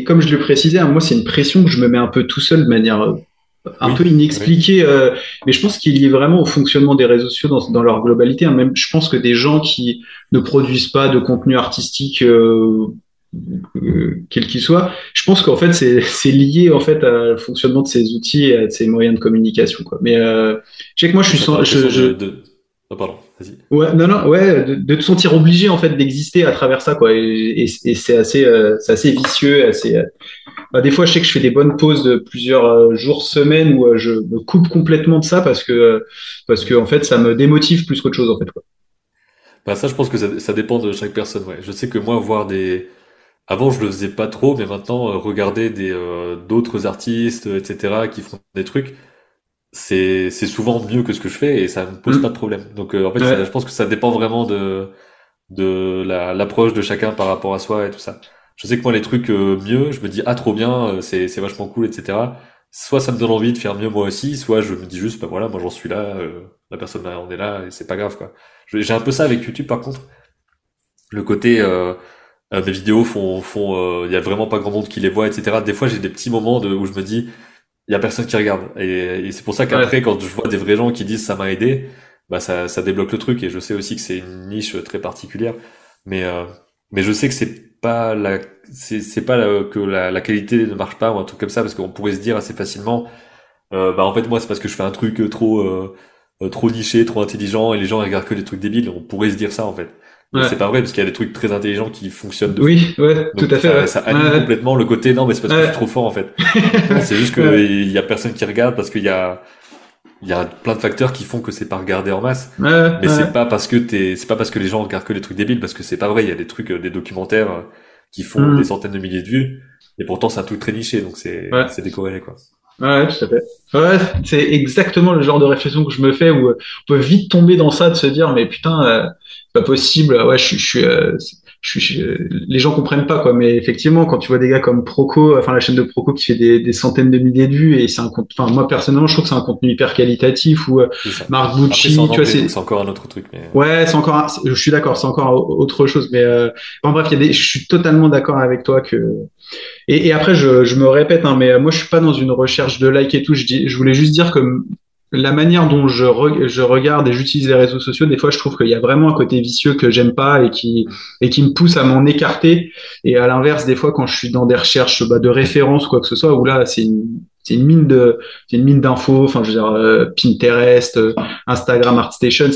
comme je le précisais, hein, moi, c'est une pression que je me mets un peu tout seul de manière un peu Oui, oui, inexpliquée. Mais je pense qu'il y est vraiment au fonctionnement des réseaux sociaux dans leur globalité, hein. Même, je pense que des gens qui ne produisent pas de contenu artistique, quel qu'il soit, je pense qu'en fait, c'est lié en fait au fonctionnement de ces outils et à ces moyens de communication, quoi. Mais je sais que moi, je oui, suis ça t'as sans, l'impression de... Oh, pardon, vas-y. Ouais, non, non, ouais, de te sentir obligé en fait d'exister à travers ça, quoi. Et c'est assez vicieux, assez. Bah, des fois, je sais que je fais des bonnes pauses de plusieurs jours, semaines où je me coupe complètement de ça parce que en fait, ça me démotive plus qu'autre chose en fait, quoi. Bah ça, je pense que ça dépend de chaque personne. Ouais, je sais que moi, voir des avant, je le faisais pas trop, mais maintenant, regarder des d'autres artistes, etc., qui font des trucs, c'est souvent mieux que ce que je fais et ça me pose pas de Hmm. problème. Donc, en fait, je Ouais, pense que ça dépend vraiment de l'approche de chacun par rapport à soi et tout ça. Je sais que moi, les trucs mieux, je me dis ah trop bien, c'est vachement cool, etc. Soit ça me donne envie de faire mieux moi aussi, soit je me dis juste bah voilà, moi j'en suis là, la personne en est là et c'est pas grave quoi. J'ai un peu ça avec YouTube par contre, le côté mes vidéos il y a vraiment pas grand monde qui les voit, etc. Des fois, j'ai des petits moments où je me dis, il y a personne qui regarde. Et c'est pour ça qu'après, ouais, quand je vois des vrais gens qui disent ça m'a aidé, bah ça débloque le truc. Et je sais aussi que c'est une niche très particulière. Mais, euh, mais je sais que c'est pas que la qualité ne marche pas ou un truc comme ça, parce qu'on pourrait se dire assez facilement, bah en fait moi c'est parce que je fais un truc trop niché, trop intelligent et les gens ils regardent que des trucs débiles. On pourrait se dire ça en fait. Mais c'est ouais. pas vrai parce qu'il y a des trucs très intelligents qui fonctionnent de fou. Oui, ouais, tout Donc à fait, ouais. ça annule Ouais, complètement le côté non mais c'est parce que je suis trop ouais. fort en fait. Non, c'est juste que Ouais, il y a personne qui regarde parce il y a plein de facteurs qui font que c'est pas regardé en masse. ouais, Mais ouais. c'est pas parce que les gens regardent que les trucs débiles parce que c'est pas vrai. Il y a des trucs, des documentaires qui font des Hmm. centaines de milliers de vues et pourtant c'est un truc très niché donc Ouais. c'est décorrélé quoi. Ouais, tout à fait. Ouais, c'est exactement le genre de réflexion que je me fais où on peut vite tomber dans ça de se dire mais putain c'est pas possible. Ouais, les gens comprennent pas quoi. Mais effectivement, quand tu vois des gars comme Proco, enfin la chaîne de Proco qui fait des centaines de milliers de vues et c'est un compte. Enfin moi personnellement, je trouve que c'est un contenu hyper qualitatif ou C'est ça. Marc Après c'est Bucci, en tu vois, anglais donc c'est c'est encore un autre truc mais ouais, c'est encore. Je suis d'accord, c'est encore autre chose. Mais enfin, bref, je suis totalement d'accord avec toi que et après, je me répète, hein, mais moi, je suis pas dans une recherche de like et tout. Je voulais juste dire que la manière dont je regarde et j'utilise les réseaux sociaux, des fois, je trouve qu'il y a vraiment un côté vicieux que j'aime pas et qui me pousse à m'en écarter. Et à l'inverse, des fois, quand je suis dans des recherches bah, de références, quoi que ce soit, où là, c'est une mine c'est une mine d'infos. Enfin, je veux dire, Pinterest, Instagram, ArtStation,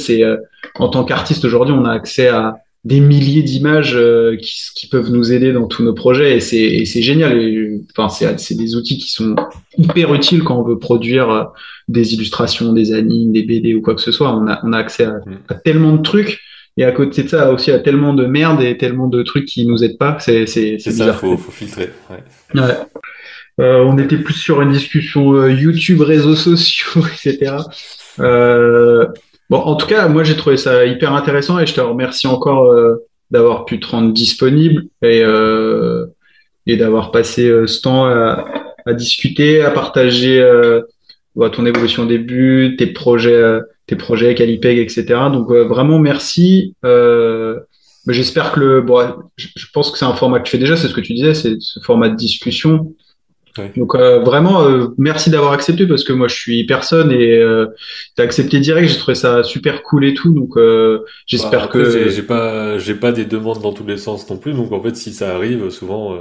en tant qu'artiste aujourd'hui, on a accès à des milliers d'images qui peuvent nous aider dans tous nos projets et c'est génial. Et, enfin, c'est des outils qui sont hyper utiles quand on veut produire des illustrations, des animes, des BD ou quoi que ce soit. On a accès à hmm. tellement de trucs et à côté de ça aussi à tellement de merde et tellement de trucs qui nous aident pas. C'est C'est ça, bizarre. faut filtrer. Ouais. Ouais. On était plus sur une discussion YouTube, réseaux sociaux, etc. Euh, bon, en tout cas, moi j'ai trouvé ça hyper intéressant et je te remercie encore d'avoir pu te rendre disponible et d'avoir passé ce temps à discuter, à partager ton évolution au début, tes projets avec Alipeg, etc. Donc vraiment merci. Mais j'espère que je pense que c'est un format que tu fais déjà, c'est ce que tu disais, c'est ce format de discussion. Ouais. Donc vraiment, merci d'avoir accepté parce que moi je suis personne et t'as accepté direct. J'ai trouvé ça super cool et tout. Donc Bah, j'espère après, que j'ai pas des demandes dans tous les sens non plus, donc en fait, si ça arrive, souvent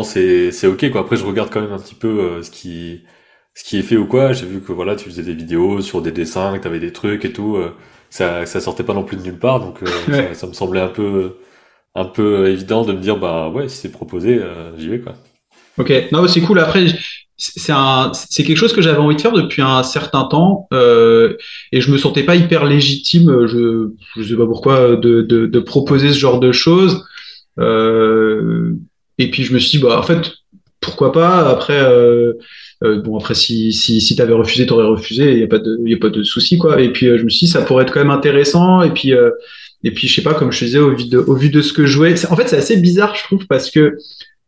c'est ok quoi. Après, je regarde quand même un petit peu ce qui est fait ou quoi. J'ai vu que voilà, tu faisais des vidéos sur des dessins, que t'avais des trucs et tout. Ça sortait pas non plus de nulle part, donc ouais. ça me semblait un peu évident de me dire bah ouais, si c'est proposé, j'y vais quoi. Ok. Non, c'est cool. Après, c'est quelque chose que j'avais envie de faire depuis un certain temps et je me sentais pas hyper légitime. Je sais pas pourquoi de proposer ce genre de choses. Euh, et puis je me suis dit, bah, en fait, pourquoi pas? Après, bon, après, si t'avais refusé, t'aurais refusé, il y a pas de souci, quoi. Et puis, je me suis dit, ça pourrait être quand même intéressant. Et puis, je sais pas, comme je te disais, au vu de ce que je jouais, en fait, c'est assez bizarre, je trouve, parce que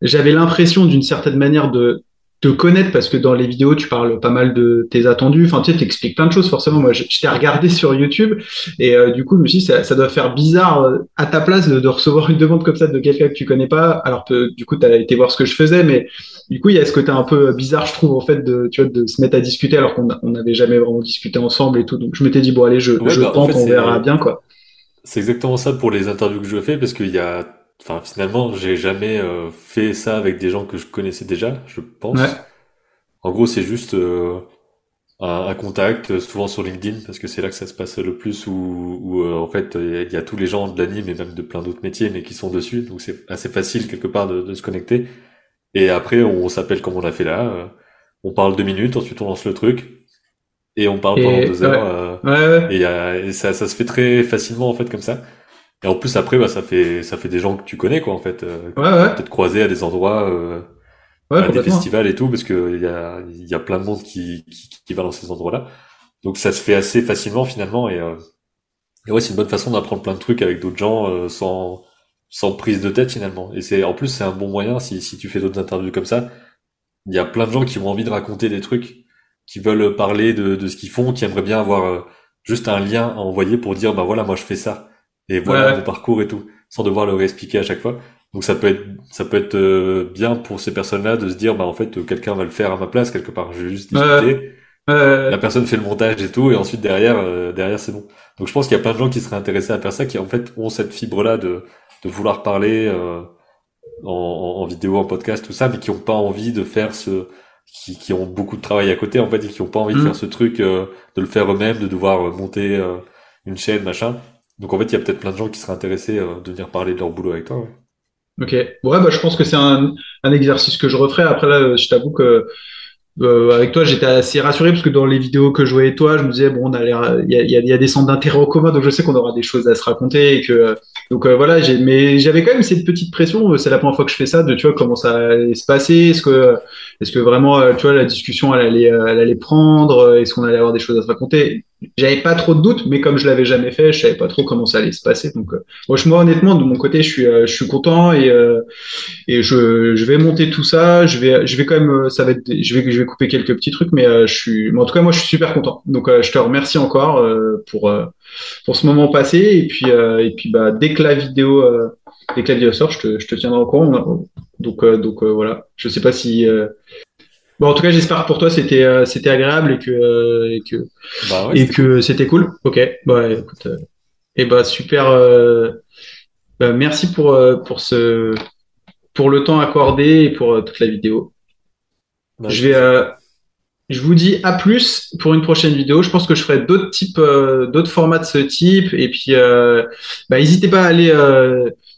j'avais l'impression d'une certaine manière de te connaître parce que dans les vidéos, tu parles pas mal de tes attendus. Enfin, tu sais, t'expliques plein de choses, forcément. Moi, je t'ai regardé sur YouTube et du coup, je me suis dit, ça doit faire bizarre à ta place de recevoir une demande comme ça de quelqu'un que tu connais pas. Alors que du coup, t'as été voir ce que je faisais, mais du coup, il y a ce côté un peu bizarre, je trouve, en fait, tu vois, de se mettre à discuter alors on n'avait jamais vraiment discuté ensemble et tout. Donc, je m'étais dit, bon, allez, Ouais, je bah en fait tente, on verra bien, quoi. c'est exactement ça pour les interviews que je fais parce qu'il y a, enfin finalement j'ai jamais fait ça avec des gens que je connaissais déjà, je pense. Ouais. En gros, c'est juste un contact, souvent sur LinkedIn, parce que c'est là que ça se passe le plus, où en fait il y a tous les gens de l'anime et même de plein d'autres métiers, mais qui sont dessus, donc c'est assez facile quelque part de se connecter. Et après, on s'appelle comme on l'a fait là, on parle 2 minutes, ensuite on lance le truc, et on parle pendant Et 2 heures, ouais, ouais, et ça se fait très facilement en fait comme ça. Et en plus après, bah, ça fait des gens que tu connais quoi en fait, que ouais, tu ouais, pourras ouais, peut-être croiser à des endroits. ouais, À des complètement. festivals et tout, parce que il y a plein de monde qui va dans ces endroits-là. Donc ça se fait assez facilement finalement, et ouais, c'est une bonne façon d'apprendre plein de trucs avec d'autres gens sans prise de tête finalement. Et c'est en plus c'est un bon moyen si tu fais d'autres interviews comme ça. Il y a plein de gens qui ont envie de raconter des trucs, qui veulent parler de ce qu'ils font, qui aimeraient bien avoir juste un lien à envoyer pour dire bah voilà moi je fais ça et Ouais, voilà mon ouais. parcours et tout, sans devoir le réexpliquer à chaque fois. Donc ça peut être bien pour ces personnes-là de se dire bah en fait quelqu'un va le faire à ma place quelque part. Je vais juste Ouais, ouais, discuter, la ouais, personne fait le montage et tout et ensuite derrière c'est bon. Donc je pense qu'il y a plein de gens qui seraient intéressés à faire ça, qui en fait ont cette fibre-là de vouloir parler. En vidéo, en podcast, tout ça, mais qui ont pas envie de faire qui ont beaucoup de travail à côté, en fait, et qui ont pas envie de faire hmm, ce truc, de le faire eux-mêmes, de devoir monter une chaîne, machin. Donc en fait, il y a peut-être plein de gens qui seraient intéressés de venir parler de leur boulot avec toi. Ouais. ok. Ouais, bah, je pense que c'est un exercice que je referai. Après, là, je t'avoue que avec toi, j'étais assez rassuré parce que dans les vidéos que je voyais toi, je me disais, bon, on a l'air, il y a des centres d'intérêt en commun, donc je sais qu'on aura des choses à se raconter et que, donc voilà, mais j'avais quand même cette petite pression. C'est la première fois que je fais ça, de, tu vois, comment ça allait se passer. Est-ce que vraiment, tu vois, la discussion, elle allait prendre, est-ce qu'on allait avoir des choses à se raconter? J'avais pas trop de doutes, mais comme je l'avais jamais fait, je savais pas trop comment ça allait se passer. Donc, moi, honnêtement, de mon côté, je suis content et je vais monter tout ça. Je vais quand même, ça va être, je vais couper quelques petits trucs, mais en tout cas, moi, je suis super content. Donc, je te remercie encore pour ce moment passé. Et puis, bah, dès que la vidéo sort, je te tiendrai au courant. Donc voilà. Je sais pas si, bon, en tout cas, j'espère que pour toi, c'était agréable Bah ouais, et c'était cool. que c'était cool. Ok. Bah, écoute, et bah, super. Bah, merci pour le temps accordé et pour toute la vidéo. Bah, avec Je vais, plaisir. je vous dis à plus pour une prochaine vidéo. Je pense que je ferai d'autres formats de ce type. Et puis, bah, n'hésitez pas à aller,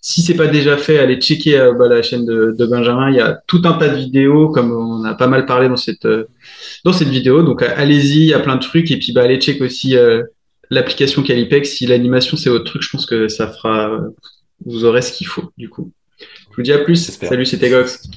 si c'est pas déjà fait, aller checker bah, la chaîne de Benjamin. Il y a tout un tas de vidéos, comme on a pas mal parlé dans cette vidéo. Donc, allez-y, il y a plein de trucs. Et puis, bah, allez check aussi l'application Calipex. Si l'animation c'est votre truc, je pense que ça fera, vous aurez ce qu'il faut. Du coup, je vous dis à plus. J'espère. Salut, c'était Gox.